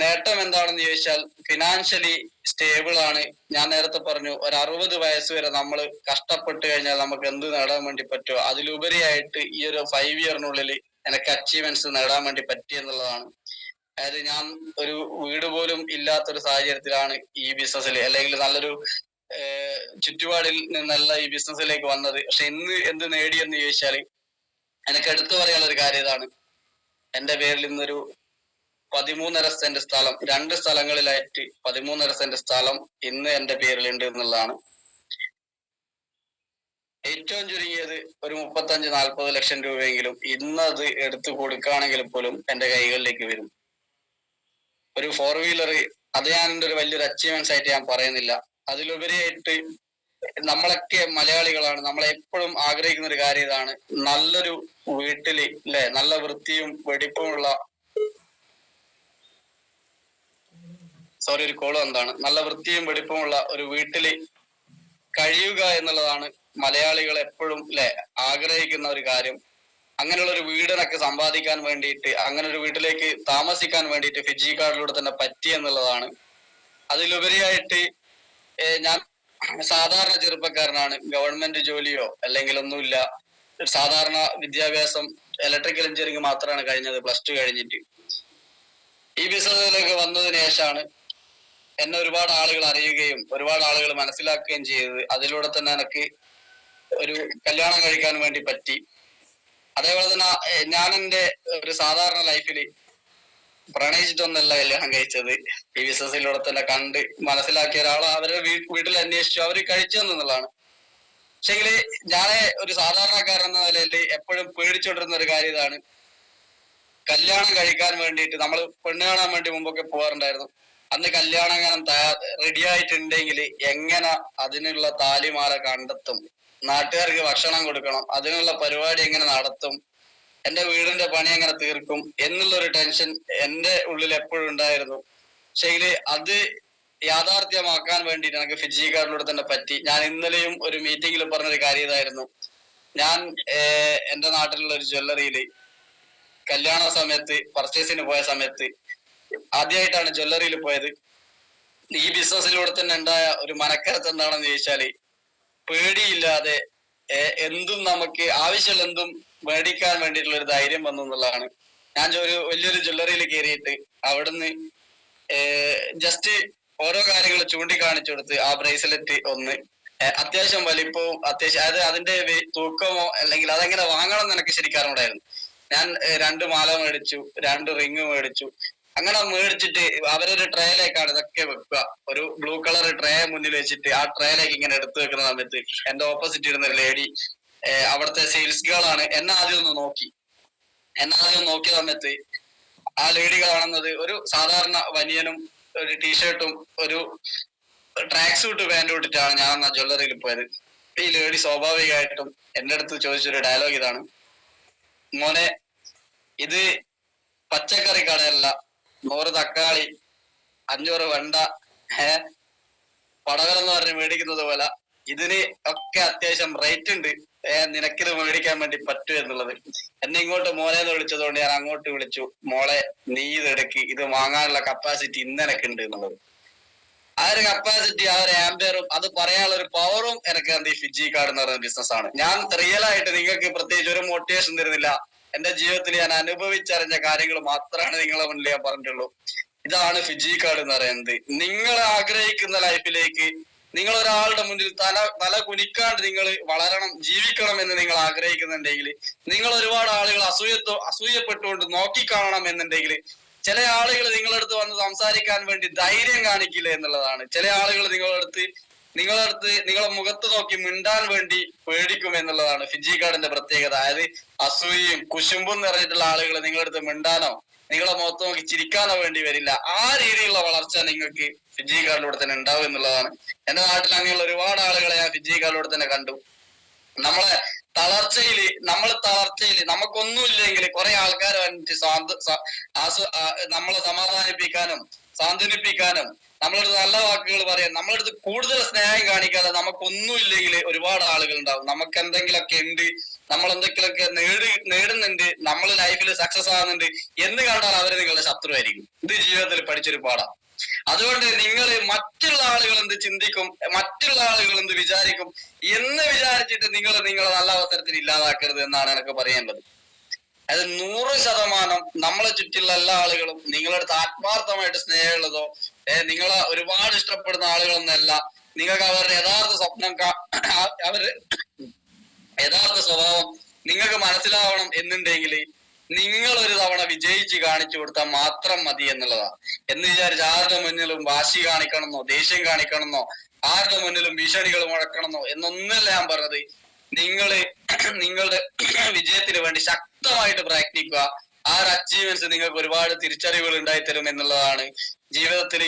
നേട്ടം എന്താണെന്ന് ചോദിച്ചാൽ ഫിനാൻഷ്യലി സ്റ്റേബിൾ ആണ്. ഞാൻ നേരത്തെ പറഞ്ഞു, ഒരു 60 വയസ്സ് വരെ നമ്മൾ കഷ്ടപ്പെട്ട് കഴിഞ്ഞാൽ നമുക്ക് എന്ത് നേടാൻ വേണ്ടി പറ്റുമോ അതിലുപരിയായിട്ട് ഈ ഒരു 5 ഇയറിനുള്ളിൽ എനിക്ക് അച്ചീവ്മെന്റ്സ് നേടാൻ വേണ്ടി പറ്റി എന്നുള്ളതാണ്. അതായത് ഞാൻ ഒരു വീട് പോലും ഇല്ലാത്തൊരു സാഹചര്യത്തിലാണ് ഈ ബിസിനസ്സിൽ, അല്ലെങ്കിൽ നല്ലൊരു ചുറ്റുപാടിൽ നിന്നല്ല ഈ ബിസിനസ്സിലേക്ക് വന്നത്. പക്ഷെ ഇന്ന് എന്ത് നേടിയെന്ന് ചോദിച്ചാൽ എനിക്ക് എടുത്തു പറയാനുള്ള ഒരു കാര്യം ഇതാണ്. എന്റെ പേരിൽ ഇന്നൊരു 13.5 സെന്റ് സ്ഥലം, 2 സ്ഥലങ്ങളിലായിട്ട് 13.5 സെന്റ് സ്ഥലം ഇന്ന് എന്റെ പേരിലുണ്ട് എന്നുള്ളതാണ്. ഏറ്റവും ചുരുങ്ങിയത് ഒരു 35-40 ലക്ഷം രൂപയെങ്കിലും ഇന്നത് എടുത്തു കൊടുക്കുകയാണെങ്കിൽ പോലും എന്റെ കൈകളിലേക്ക് വരും. ഒരു 4 വീലർ, അത് ഞാൻ എൻ്റെ ഒരു വലിയൊരു അച്ചീവ്മെന്റ്സ് ആയിട്ട് ഞാൻ പറയുന്നില്ല. അതിലുപരിയായിട്ട് നമ്മളൊക്കെ മലയാളികളാണ്, നമ്മളെപ്പോഴും ആഗ്രഹിക്കുന്ന ഒരു കാര്യം ഇതാണ്. നല്ലൊരു വീട്ടില് അല്ലെ, നല്ല വൃത്തിയും വെടിപ്പുമുള്ള, ഒരു കോള് എന്താണ്, നല്ല വൃത്തിയും വെടിപ്പുമുള്ള ഒരു വീട്ടില് കഴിയുക എന്നുള്ളതാണ് മലയാളികൾ എപ്പോഴും അല്ലെ ആഗ്രഹിക്കുന്ന ഒരു കാര്യം. അങ്ങനെയുള്ള ഒരു വീടിനൊക്കെ സമ്പാദിക്കാൻ വേണ്ടിയിട്ട്, അങ്ങനെ ഒരു വീട്ടിലേക്ക് താമസിക്കാൻ വേണ്ടിയിട്ട് ഫിജി കാർഡിലൂടെ തന്നെ പറ്റി എന്നുള്ളതാണ്. അതിലുപരിയായിട്ട് ഞാൻ സാധാരണ ചെറുപ്പക്കാരനാണ്. ഗവൺമെന്റ് ജോലിയോ അല്ലെങ്കിൽ ഒന്നുമില്ല. സാധാരണ വിദ്യാഭ്യാസം ഇലക്ട്രിക്കൽ എഞ്ചിനീയറിംഗ് മാത്രമാണ് കഴിഞ്ഞത്, +2 കഴിഞ്ഞിട്ട്. ഈ ബിസിനസ്സിലേക്ക് വന്നതിന് ശേഷമാണ് എന്നെ ഒരുപാട് ആളുകൾ അറിയുകയും ഒരുപാട് ആളുകൾ മനസ്സിലാക്കുകയും ചെയ്തത്. അതിലൂടെ തന്നെ എനിക്ക് ഒരു കല്യാണം കഴിക്കാൻ വേണ്ടി പറ്റി. അതേപോലെ തന്നെ ഞാൻ എൻ്റെ ഒരു സാധാരണ ലൈഫിൽ പ്രണയിച്ചിട്ടൊന്നല്ല കല്യാണം കഴിച്ചത്. ഈ ബിസിനസ്സിലൂടെ തന്നെ കണ്ട് മനസ്സിലാക്കിയ ഒരാളെ അവരുടെ വീട്ടിൽ അന്വേഷിച്ചു, അവർ കഴിച്ചു എന്നുള്ളതാണ്. പക്ഷെങ്കിൽ ഞാൻ ഒരു സാധാരണക്കാരൻ എന്ന നിലയിൽ എപ്പോഴും പേടിച്ചുകൊണ്ടിരുന്ന ഒരു കാര്യം ഇതാണ്. കല്യാണം കഴിക്കാൻ വേണ്ടിയിട്ട് നമ്മൾ പെണ്ണ് കാണാൻ വേണ്ടി മുമ്പൊക്കെ പോകാറുണ്ടായിരുന്നു. അന്ന് കല്യാണം അങ്ങനെ റെഡി ആയിട്ടുണ്ടെങ്കിൽ എങ്ങനെ അതിനുള്ള താലിമാരെ കണ്ടെത്തും, നാട്ടുകാർക്ക് ഭക്ഷണം കൊടുക്കണം, അതിനുള്ള പരിപാടി എങ്ങനെ നടത്തും, എന്റെ വീടിന്റെ പണി എങ്ങനെ തീർക്കും എന്നുള്ളൊരു ടെൻഷൻ എന്റെ ഉള്ളിൽ എപ്പോഴും ഉണ്ടായിരുന്നു. പക്ഷേ അത് യാഥാർത്ഥ്യമാക്കാൻ വേണ്ടിയിട്ട് എനിക്ക് ഫിജി കാർഡിലൂടെ തന്നെ പറ്റി. ഞാൻ ഇന്നലെയും ഒരു മീറ്റിംഗിൽ പറഞ്ഞൊരു കാര്യം ഇതായിരുന്നു. ഞാൻ എന്റെ നാട്ടിലുള്ള ഒരു ജ്വല്ലറിയിൽ കല്യാണ സമയത്ത് പർച്ചേസിന് പോയ സമയത്ത് ആദ്യമായിട്ടാണ് ജ്വല്ലറിയിൽ പോയത്. ഈ ബിസിനസ്സിലൂടെ തന്നെ ഉണ്ടായ ഒരു മനക്കരുത്ത് എന്താണെന്ന് ചോദിച്ചാല്, പേടിയില്ലാതെ എന്തും നമുക്ക് ആവശ്യമുള്ള എന്തും മേടിക്കാൻ വേണ്ടിയിട്ടുള്ള ഒരു ധൈര്യം വന്നു എന്നുള്ളതാണ്. ഞാൻ ഒരു വലിയൊരു ജ്വല്ലറിയിൽ കയറിയിട്ട് അവിടുന്ന് ജസ്റ്റ് ഓരോ കാര്യങ്ങൾ ചൂണ്ടിക്കാണിച്ചു കൊടുത്ത്, ആ ബ്രേസ്ലെറ്റ് ഒന്ന് അത്യാവശ്യം വലിപ്പവും അത്യാവശ്യം അതിന്റെ തൂക്കമോ അല്ലെങ്കിൽ അതെങ്ങനെ വാങ്ങണം എന്ന് എനിക്ക് ശരിക്കാറുണ്ടായിരുന്നു. ഞാൻ 2 മാല മേടിച്ചു, 2 റിങ് മേടിച്ചു. അങ്ങനെ മേടിച്ചിട്ട് അവരൊരു ട്രേയിലേക്കാണ് ഇതൊക്കെ വെക്കുക. ഒരു ബ്ലൂ കളർ ട്രേ മുന്നിൽ വെച്ചിട്ട് ആ ട്രേയിലേക്ക് ഇങ്ങനെ എടുത്തു വെക്കുന്ന സമയത്ത് എന്റെ ഓപ്പോസിറ്റ് ഇരുന്ന ഒരു ലേഡി, അവിടുത്തെ സെയിൽസ് ഗേൾ ആണ്, എന്നെ ആദ്യം ഒന്ന് നോക്കി. നോക്കിയ സമയത്ത് ആ ലേഡി കാണുന്നത് ഒരു സാധാരണ ബനിയനും ഒരു ടീഷർട്ടും ഒരു ട്രാക്ക് സൂട്ട് പാൻറ്റും ഇട്ടിട്ടാണ് ഞാൻ ആ ജ്വല്ലറിയിൽ പോയത്. ഈ ലേഡി സ്വാഭാവികമായിട്ടും എന്റെ അടുത്ത് ചോദിച്ചൊരു ഡയലോഗ് ഇതാണ്: മോനെ, ഇത് പച്ചക്കറി കടയല്ല, 100 തക്കാളി 500 വെണ്ട പടവലം എന്ന് പറഞ്ഞ് മേടിക്കുന്നത് പോലെ ഇതിന് ഒക്കെ അത്യാവശ്യം റേറ്റ് ഉണ്ട്, നിനക്കിത് മേടിക്കാൻ വേണ്ടി പറ്റും എന്നുള്ളത്. എന്നെ ഇങ്ങോട്ട് മോനെന്ന് വിളിച്ചതുകൊണ്ട് ഞാൻ അങ്ങോട്ട് വിളിച്ചു, മോളെ നീ ഇതെടുക്ക്, ഇത് വാങ്ങാനുള്ള കപ്പാസിറ്റി ഇന്ന് എനക്കുണ്ട് എന്നുള്ളത്. ആ ഒരു കപ്പാസിറ്റി, ആ ഒരു ആംബിയറും അത് പറയാനുള്ള ഒരു പവറും എനിക്ക് എന്ത് ഫിജി കാർഡ് എന്ന് പറയുന്ന ബിസിനസ് ആണ്. ഞാൻ റിയൽ ആയിട്ട് നിങ്ങൾക്ക് പ്രത്യേകിച്ച് ഒരു മോട്ടിവേഷൻ തരുന്നില്ല, എന്റെ ജീവിതത്തിൽ ഞാൻ അനുഭവിച്ചറിഞ്ഞ കാര്യങ്ങൾ മാത്രമാണ് നിങ്ങളെ മുന്നിൽ ഞാൻ പറഞ്ഞിട്ടുള്ളൂ. ഇതാണ് ഫിജി കാർഡ് എന്ന് പറയുന്നത്. നിങ്ങൾ ആഗ്രഹിക്കുന്ന ലൈഫിലേക്ക് നിങ്ങൾ ഒരാളുടെ മുന്നിൽ തല കുനിക്കാണ്ട് നിങ്ങൾ വളരണം, ജീവിക്കണം എന്ന് നിങ്ങൾ ആഗ്രഹിക്കുന്നുണ്ടെങ്കിൽ, നിങ്ങൾ ഒരുപാട് ആളുകൾ അസൂയപ്പെട്ടുകൊണ്ട് നോക്കിക്കാണണം എന്നുണ്ടെങ്കിൽ, ചില ആളുകൾ നിങ്ങളുടെ അടുത്ത് വന്ന് സംസാരിക്കാൻ വേണ്ടി ധൈര്യം കാണിക്കില്ല എന്നുള്ളതാണ്. ചില ആളുകൾ നിങ്ങളെ മുഖത്ത് നോക്കി മിണ്ടാൻ വേണ്ടി പേടിക്കും എന്നുള്ളതാണ് ഫിജി കാർഡിന്റെ പ്രത്യേകത. അതായത് അസൂയയും കുശുമ്പും നിറഞ്ഞിട്ടുള്ള ആളുകൾ നിങ്ങളുടെ അടുത്ത് മിണ്ടാനോ നിങ്ങളെ മുഖത്ത് നോക്കി ചിരിക്കാനോ വേണ്ടി വരില്ല. ആ രീതിയിലുള്ള വളർച്ച നിങ്ങൾക്ക് ഫിജി കാർഡിലൂടെ തന്നെ ഉണ്ടാവും എന്നുള്ളതാണ്. എന്റെ നാട്ടിൽ അങ്ങനെയുള്ള ഒരുപാട് ആളുകളെ ഞാൻ ഫിജി കാർഡിലൂടെ തന്നെ കണ്ടു. നമ്മളെ തളർച്ചയില് നമുക്കൊന്നുമില്ലെങ്കിൽ കുറെ ആൾക്കാർ വന്നിട്ട് നമ്മളെ സമാധാനിപ്പിക്കാനും സാന്ത്വനിപ്പിക്കാനും നമ്മളടുത്ത് നല്ല വാക്കുകൾ പറയാൻ, നമ്മളടുത്ത് കൂടുതൽ സ്നേഹം കാണിക്കാതെ നമുക്കൊന്നുമില്ലെങ്കിൽ ഒരുപാട് ആളുകൾ ഉണ്ടാവും. നമുക്ക് എന്തെങ്കിലുമൊക്കെ ഉണ്ട്, നമ്മൾ എന്തെങ്കിലുമൊക്കെ നേടുന്നുണ്ട്, നമ്മൾ ലൈഫിൽ സക്സസ് ആകുന്നുണ്ട് എന്ന് കണ്ടാൽ അവര് നിങ്ങളുടെ ശത്രുവായിരിക്കും. ഇത് ജീവിതത്തിൽ പഠിച്ചൊരു പാഠം. അതുകൊണ്ട് നിങ്ങൾ മറ്റുള്ള ആളുകൾ എന്ത് ചിന്തിക്കും, മറ്റുള്ള ആളുകൾ എന്ത് വിചാരിക്കും എന്ന് വിചാരിച്ചിട്ട് നിങ്ങളെ നല്ല അവസരത്തിൽ ഇല്ലാതാക്കരുത് എന്നാണ് എനിക്ക് പറയാനുള്ളത്. അത് 100% നമ്മളെ ചുറ്റുള്ള എല്ലാ ആളുകളും നിങ്ങളുടെ അടുത്ത് ആത്മാർത്ഥമായിട്ട് സ്നേഹമുള്ളതോ നിങ്ങളെ ഒരുപാട് ഇഷ്ടപ്പെടുന്ന ആളുകളൊന്നല്ല. നിങ്ങൾക്ക് അവരുടെ യഥാർത്ഥ അവരുടെ യഥാർത്ഥ സ്വഭാവം നിങ്ങൾക്ക് മനസ്സിലാവണം എന്നുണ്ടെങ്കിൽ നിങ്ങൾ ഒരു തവണ വിജയിച്ച് കാണിച്ചു കൊടുത്താൽ മാത്രം മതി എന്നുള്ളതാണ്. എന്ന് വിചാരിച്ച് ആരുടെ മുന്നിലും വാശി കാണിക്കണമെന്നോ ദേഷ്യം കാണിക്കണമെന്നോ ആരുടെ മുന്നിലും ഭീഷണികൾ മുഴക്കണമെന്നോ എന്നൊന്നല്ല ഞാൻ പറഞ്ഞത്. നിങ്ങളുടെ വിജയത്തിന് വേണ്ടി ശക്തമായിട്ട് പ്രയത്നിക്കുക. ആ ഒരു അച്ചീവ്മെന്റ്സ് നിങ്ങൾക്ക് ഒരുപാട് തിരിച്ചറിവുകൾ ഉണ്ടായിത്തരും എന്നുള്ളതാണ്. ജീവിതത്തിൽ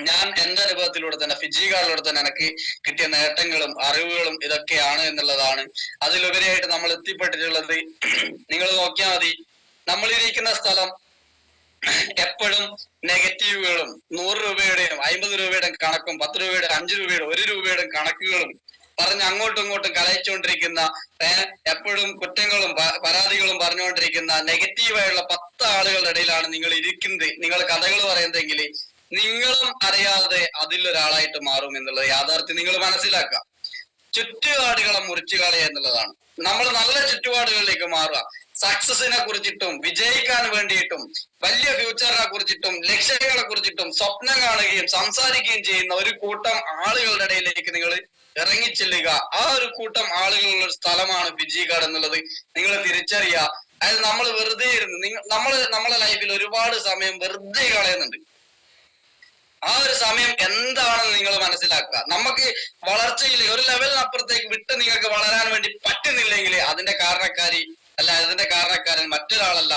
ഞാൻ എന്റെ അനുഭവത്തിലൂടെ തന്നെ ഫിജി കാർഡിലൂടെ തന്നെ എനിക്ക് കിട്ടിയ നേട്ടങ്ങളും അറിവുകളും ഇതൊക്കെയാണ് എന്നുള്ളതാണ്. അതിലുപരിയായിട്ട് നമ്മൾ എത്തിപ്പെട്ടിട്ടുള്ളത് നിങ്ങൾ നോക്കിയാൽ മതി, നമ്മളിരിക്കുന്ന സ്ഥലം എപ്പോഴും നെഗറ്റീവുകളും 100 രൂപയുടെയും 50 രൂപയുടെയും കണക്കും 10 രൂപയുടെ 5 രൂപയുടെ 1 രൂപയുടെ കണക്കുകളും പറഞ്ഞ് അങ്ങോട്ടും ഇങ്ങോട്ടും കലയിച്ചുകൊണ്ടിരിക്കുന്ന, എപ്പോഴും കുറ്റങ്ങളും പരാതികളും പറഞ്ഞുകൊണ്ടിരിക്കുന്ന നെഗറ്റീവായുള്ള 10 ആളുകളുടെ ഇടയിലാണ് നിങ്ങൾ ഇരിക്കുന്നത്. നിങ്ങൾ കഥകൾ പറയുന്നതെങ്കിൽ നിങ്ങളും അറിയാതെ അതിലൊരാളായിട്ട് മാറും എന്നുള്ളത് യാഥാർത്ഥ്യം നിങ്ങൾ മനസ്സിലാക്കുക. ചുറ്റുപാടുകളെ മുറിച്ചു കളയുക എന്നുള്ളതാണ്. നമ്മൾ നല്ല ചുറ്റുപാടുകളിലേക്ക് മാറുക. സക്സസിനെ കുറിച്ചിട്ടും വിജയിക്കാൻ വേണ്ടിയിട്ടും വലിയ ഫ്യൂച്ചറിനെ കുറിച്ചിട്ടും ലക്ഷ്യങ്ങളെ കുറിച്ചിട്ടും സ്വപ്നം കാണുകയും സംസാരിക്കുകയും ചെയ്യുന്ന ഒരു കൂട്ടം ആളുകളുടെ ഇടയിലേക്ക് നിങ്ങൾ ഇറങ്ങിച്ചെല്ലുക. ആ ഒരു കൂട്ടം ആളുകളുള്ള ഒരു സ്ഥലമാണ് ഫിജി കാർഡ് എന്നുള്ളത് നിങ്ങൾ തിരിച്ചറിയുക. അതായത് നമ്മൾ വെറുതെ ഇരുന്ന് നമ്മളെ ലൈഫിൽ ഒരുപാട് സമയം വെറുതെ കളയുന്നുണ്ട്. ആ ഒരു സമയം എന്താണെന്ന് നിങ്ങൾ മനസ്സിലാക്കുക. നമുക്ക് വളർച്ചയിൽ ഒരു ലെവലിനപ്പുറത്തേക്ക് വിട്ട് നിങ്ങൾക്ക് വളരാൻ വേണ്ടി പറ്റുന്നില്ലെങ്കിൽ അതിന്റെ കാരണക്കാരൻ മറ്റൊരാളല്ല.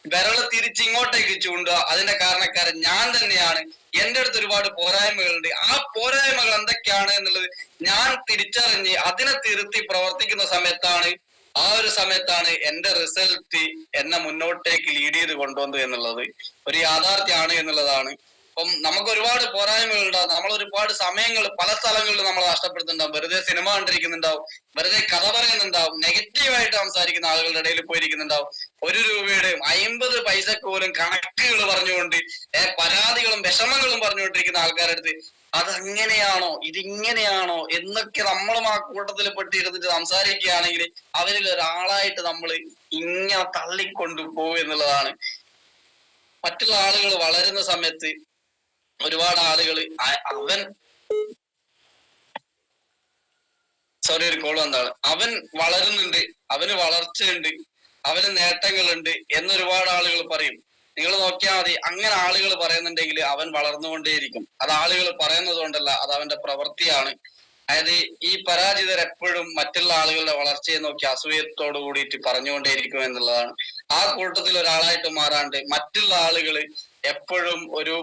വിരള് തിരിച്ചിങ്ങോട്ടേക്ക് ചൂണ്ടുക, അതിന്റെ കാരണക്കാരൻ ഞാൻ തന്നെയാണ്. എന്റെ അടുത്ത് ഒരുപാട് പോരായ്മകളുണ്ട്. ആ പോരായ്മകൾ എന്തൊക്കെയാണ് എന്നുള്ളത് ഞാൻ തിരിച്ചറിഞ്ഞ് അതിനെ തിരുത്തി പ്രവർത്തിക്കുന്ന സമയത്താണ് എന്റെ റിസൾട്ട് എന്നെ മുന്നോട്ടേക്ക് ലീഡ് ചെയ്ത് കൊണ്ടുവന്നത് എന്നുള്ളത് ഒരു യാഥാർത്ഥ്യമാണ് എന്നുള്ളതാണ്. അപ്പം നമുക്ക് ഒരുപാട് പോരായ്മകളുണ്ടാവും. നമ്മൾ ഒരുപാട് സമയങ്ങൾ പല സ്ഥലങ്ങളിൽ നമ്മൾ നഷ്ടപ്പെടുത്തുന്നുണ്ടാവും. വെറുതെ സിനിമ കണ്ടിരിക്കുന്നുണ്ടാവും, വെറുതെ കഥ പറയുന്നുണ്ടാവും, നെഗറ്റീവായിട്ട് സംസാരിക്കുന്ന ആളുകളുടെ ഇടയിൽ പോയിരിക്കുന്നുണ്ടാവും. 1 രൂപയുടെയും 50 പൈസക്ക് പോലും കണക്കുകൾ പറഞ്ഞുകൊണ്ട് പരാതികളും വിഷമങ്ങളും പറഞ്ഞുകൊണ്ടിരിക്കുന്ന ആൾക്കാരുടെ അടുത്ത് അതങ്ങനെയാണോ ഇതിങ്ങനെയാണോ എന്നൊക്കെ നമ്മളും ആ കൂട്ടത്തിൽ പെട്ടിരുന്നിട്ട് സംസാരിക്കുകയാണെങ്കിൽ അവരിൽ ഒരാളായിട്ട് നമ്മൾ ഇങ്ങനെ തള്ളിക്കൊണ്ടു പോകും എന്നുള്ളതാണ്. മറ്റുള്ള ആളുകൾ വളരുന്ന സമയത്ത് ഒരുപാട് ആളുകൾ ഒരു കോൾ എന്താണ് അവൻ വളരുന്നുണ്ട്, അവന് വളർച്ചയുണ്ട്, അവന് നേട്ടങ്ങളുണ്ട് എന്നൊരുപാട് ആളുകൾ പറയും. നിങ്ങൾ നോക്കിയാൽ മതി, അങ്ങനെ ആളുകൾ പറയുന്നുണ്ടെങ്കിൽ അവൻ വളർന്നുകൊണ്ടേയിരിക്കും. അത് ആളുകൾ പറയുന്നത് കൊണ്ടല്ല, അത് അവന്റെ പ്രവൃത്തിയാണ്. അതായത് ഈ പരാജിതർ എപ്പോഴും മറ്റുള്ള ആളുകളുടെ വളർച്ചയെ നോക്കി അസൂയത്തോട് കൂടിയിട്ട് പറഞ്ഞുകൊണ്ടേയിരിക്കും എന്നുള്ളതാണ്. ആ കൂട്ടത്തിൽ ഒരാളായിട്ട് മാറാണ്ട് മറ്റുള്ള ആളുകൾ എപ്പോഴും ഒരു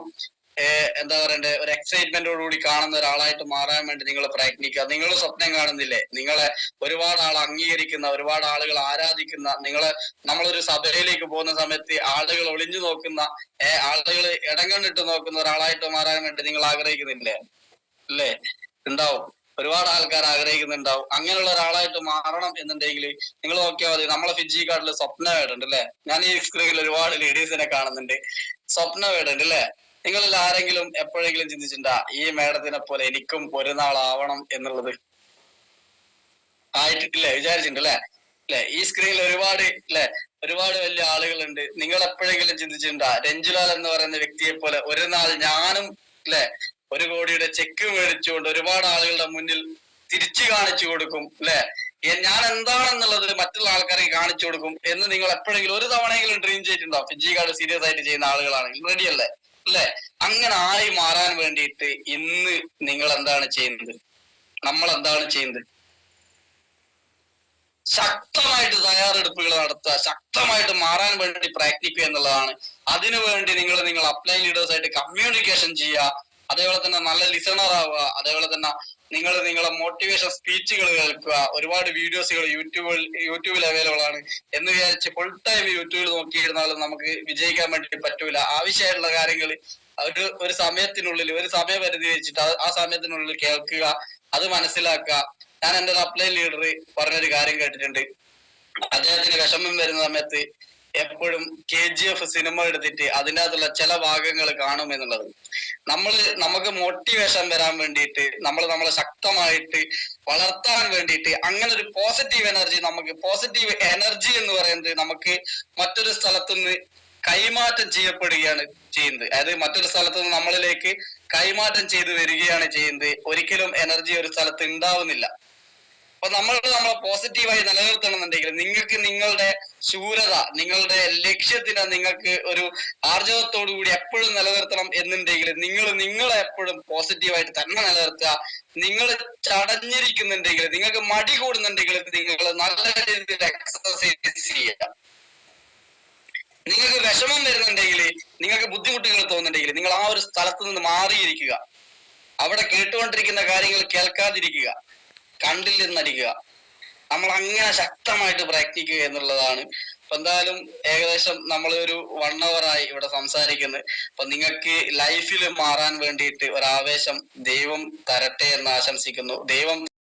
എന്താ പറയണ്ടേ, ഒരു എക്സൈറ്റ്മെന്റോടുകൂടി കാണുന്ന ഒരാളായിട്ട് മാറാൻ വേണ്ടി നിങ്ങൾ പ്രയത്നിക്കുക. നിങ്ങൾ സ്വപ്നം കാണുന്നില്ലേ, നിങ്ങളെ ഒരുപാട് ആൾ അംഗീകരിക്കുന്ന, ഒരുപാട് ആളുകൾ ആരാധിക്കുന്ന, നമ്മളൊരു സഭയിലേക്ക് പോകുന്ന സമയത്ത് ആളുകൾ ഒളിഞ്ഞു നോക്കുന്ന, ആളുകൾ ഇടം കണ്ടിട്ട് നോക്കുന്ന ഒരാളായിട്ട് മാറാൻ വേണ്ടി നിങ്ങൾ ആഗ്രഹിക്കുന്നില്ലേ? അല്ലേ? ഉണ്ടാവും. ഒരുപാട് ആൾക്കാർ ആഗ്രഹിക്കുന്നുണ്ടാവും. അങ്ങനെയുള്ള ഒരാളായിട്ട് മാറണം എന്നുണ്ടെങ്കിൽ നിങ്ങൾ നോക്കിയാൽ മതി. നമ്മളെ ഫിജി കാർഡിൽ സ്വപ്ന വേടുണ്ട് അല്ലെ? ഞാൻ ഈ സ്ക്രീനിൽ ഒരുപാട് ലേഡീസിനെ കാണുന്നുണ്ട്. സ്വപ്ന വേടുണ്ട് അല്ലെ? നിങ്ങളിൽ ആരെങ്കിലും എപ്പോഴെങ്കിലും ചിന്തിച്ചിട്ടുണ്ടാ ഈ മേഡത്തിനെ പോലെ എനിക്കും ഒരു നാളാവണം എന്നുള്ളത്? ആയിട്ടില്ലേ? വിചാരിച്ചിട്ടുണ്ട് അല്ലെ? ഈ സ്ക്രീനിൽ ഒരുപാട് ഒരുപാട് വലിയ ആളുകളുണ്ട്. നിങ്ങൾ എപ്പോഴെങ്കിലും ചിന്തിച്ചിട്ടുണ്ടാ രഞ്ജുലാൽ എന്ന് പറയുന്ന വ്യക്തിയെ പോലെ ഒരു നാൾ ഞാനും 1 കോടിയുടെ ചെക്ക് മേടിച്ചുകൊണ്ട് ഒരുപാട് ആളുകളുടെ മുന്നിൽ തിരിച്ചു കാണിച്ചു കൊടുക്കും ഞാൻ എന്താണെന്നുള്ളത് മറ്റുള്ള ആൾക്കാർക്ക് കാണിച്ചു കൊടുക്കും എന്ന് നിങ്ങൾ എപ്പോഴെങ്കിലും ഒരു തവണയെങ്കിലും ഡ്രീം ചെയ്തിട്ടുണ്ടോ? ഫിജി കാർഡ് സീരിയസ് ആയിട്ട് ചെയ്യുന്ന ആളുകളാണെങ്കിൽ റെഡി അല്ലേ? അങ്ങനെ ആയി മാറാൻ വേണ്ടിയിട്ട് ഇന്ന് നിങ്ങൾ എന്താണ് ചെയ്യുന്നത്? നമ്മൾ എന്താണ് ചെയ്യുന്നത്? ശക്തമായിട്ട് തയ്യാറെടുപ്പുകൾ നടത്തുക, ശക്തമായിട്ട് മാറാൻ വേണ്ടി പ്രാക്ടിക്കുക എന്നുള്ളതാണ്. അതിനുവേണ്ടി നിങ്ങൾ അപ്ലൈ ലീഡേഴ്സ് ആയിട്ട് കമ്മ്യൂണിക്കേഷൻ ചെയ്യുക, അതേപോലെ തന്നെ നല്ല ലിസണർ ആവുക, അതേപോലെ തന്നെ നിങ്ങളെ മോട്ടിവേഷൻ സ്പീച്ചുകൾ കേൾക്കുക. ഒരുപാട് വീഡിയോസുകൾ യൂട്യൂബിൽ അവൈലബിൾ ആണ് എന്ന് വിചാരിച്ച് ഫുൾ ടൈം യൂട്യൂബിൽ നോക്കിയിരുന്നാലും നമുക്ക് വിജയിക്കാൻ വേണ്ടി പറ്റൂല. ആവശ്യമായിട്ടുള്ള കാര്യങ്ങൾ ഒരു സമയത്തിനുള്ളിൽ, ഒരു സമയപരിധി വെച്ചിട്ട് ആ സമയത്തിനുള്ളിൽ കേൾക്കുക, അത് മനസ്സിലാക്കുക. ഞാൻ എൻ്റെ ഒരു അപ്ലൈ ലീഡർ പറഞ്ഞൊരു കാര്യം കേട്ടിട്ടുണ്ട്. അദ്ദേഹത്തിന് വിഷമം വരുന്ന സമയത്ത് എപ്പോഴും KGF സിനിമ എടുത്തിട്ട് അതിൻ്റെ അകത്തുള്ള ചില ഭാഗങ്ങൾ കാണും എന്നുള്ളത്. നമുക്ക് മോട്ടിവേഷൻ വരാൻ വേണ്ടിയിട്ട്, നമ്മളെ ശക്തമായിട്ട് വളർത്താൻ വേണ്ടിയിട്ട്, അങ്ങനെ ഒരു പോസിറ്റീവ് എനർജി, പോസിറ്റീവ് എനർജി എന്ന് പറയുന്നത് നമുക്ക് മറ്റൊരു സ്ഥലത്തുനിന്ന് കൈമാറ്റം ചെയ്യപ്പെടുകയാണ് ചെയ്യുന്നത്. അതായത് മറ്റൊരു സ്ഥലത്ത് നിന്ന് നമ്മളിലേക്ക് കൈമാറ്റം ചെയ്ത് വരികയാണ് ചെയ്യുന്നത്. ഒരിക്കലും എനർജി ഒരു സ്ഥലത്ത് ഉണ്ടാവുന്നില്ല. അപ്പൊ നമ്മളെ പോസിറ്റീവായി നിലനിർത്തണമെന്നുണ്ടെങ്കിൽ നിങ്ങൾക്ക് നിങ്ങളുടെ ശൂരത, നിങ്ങളുടെ ലക്ഷ്യത്തിന് നിങ്ങൾക്ക് ഒരു ആർജവത്തോടു കൂടി എപ്പോഴും നിലനിർത്തണം എന്നുണ്ടെങ്കിൽ നിങ്ങളെ എപ്പോഴും പോസിറ്റീവായിട്ട് തന്നെ നിലനിർത്തുക. നിങ്ങൾ ചടഞ്ഞിരിക്കുന്നുണ്ടെങ്കിൽ, നിങ്ങൾക്ക് മടി കൂടുന്നുണ്ടെങ്കിൽ നിങ്ങൾ നല്ല രീതിയിൽ എക്സസൈസ് ചെയ്യുക. നിങ്ങൾക്ക് വിഷമം വരുന്നുണ്ടെങ്കിൽ, നിങ്ങൾക്ക് ബുദ്ധിമുട്ടുകൾ തോന്നുന്നുണ്ടെങ്കിൽ നിങ്ങൾ ആ ഒരു സ്ഥലത്ത് നിന്ന് മാറിയിരിക്കുക. അവിടെ കേട്ടുകൊണ്ടിരിക്കുന്ന കാര്യങ്ങൾ കേൾക്കാതിരിക്കുക, കണ്ടില്ലെന്നടിക്കുക. നമ്മൾ അങ്ങനെ ശക്തമായിട്ട് പ്രാക്ടിക്കുക എന്നുള്ളതാണ്. അപ്പൊ എന്തായാലും ഏകദേശം നമ്മൾ ഒരു 1 hour ആയി ഇവിടെ സംസാരിക്കുന്നത്. അപ്പൊ നിങ്ങൾക്ക് ലൈഫിൽ മാറാൻ വേണ്ടിയിട്ട് ഒരാവേശം ദൈവം തരട്ടെ എന്ന് ആശംസിക്കുന്നു. ദൈവം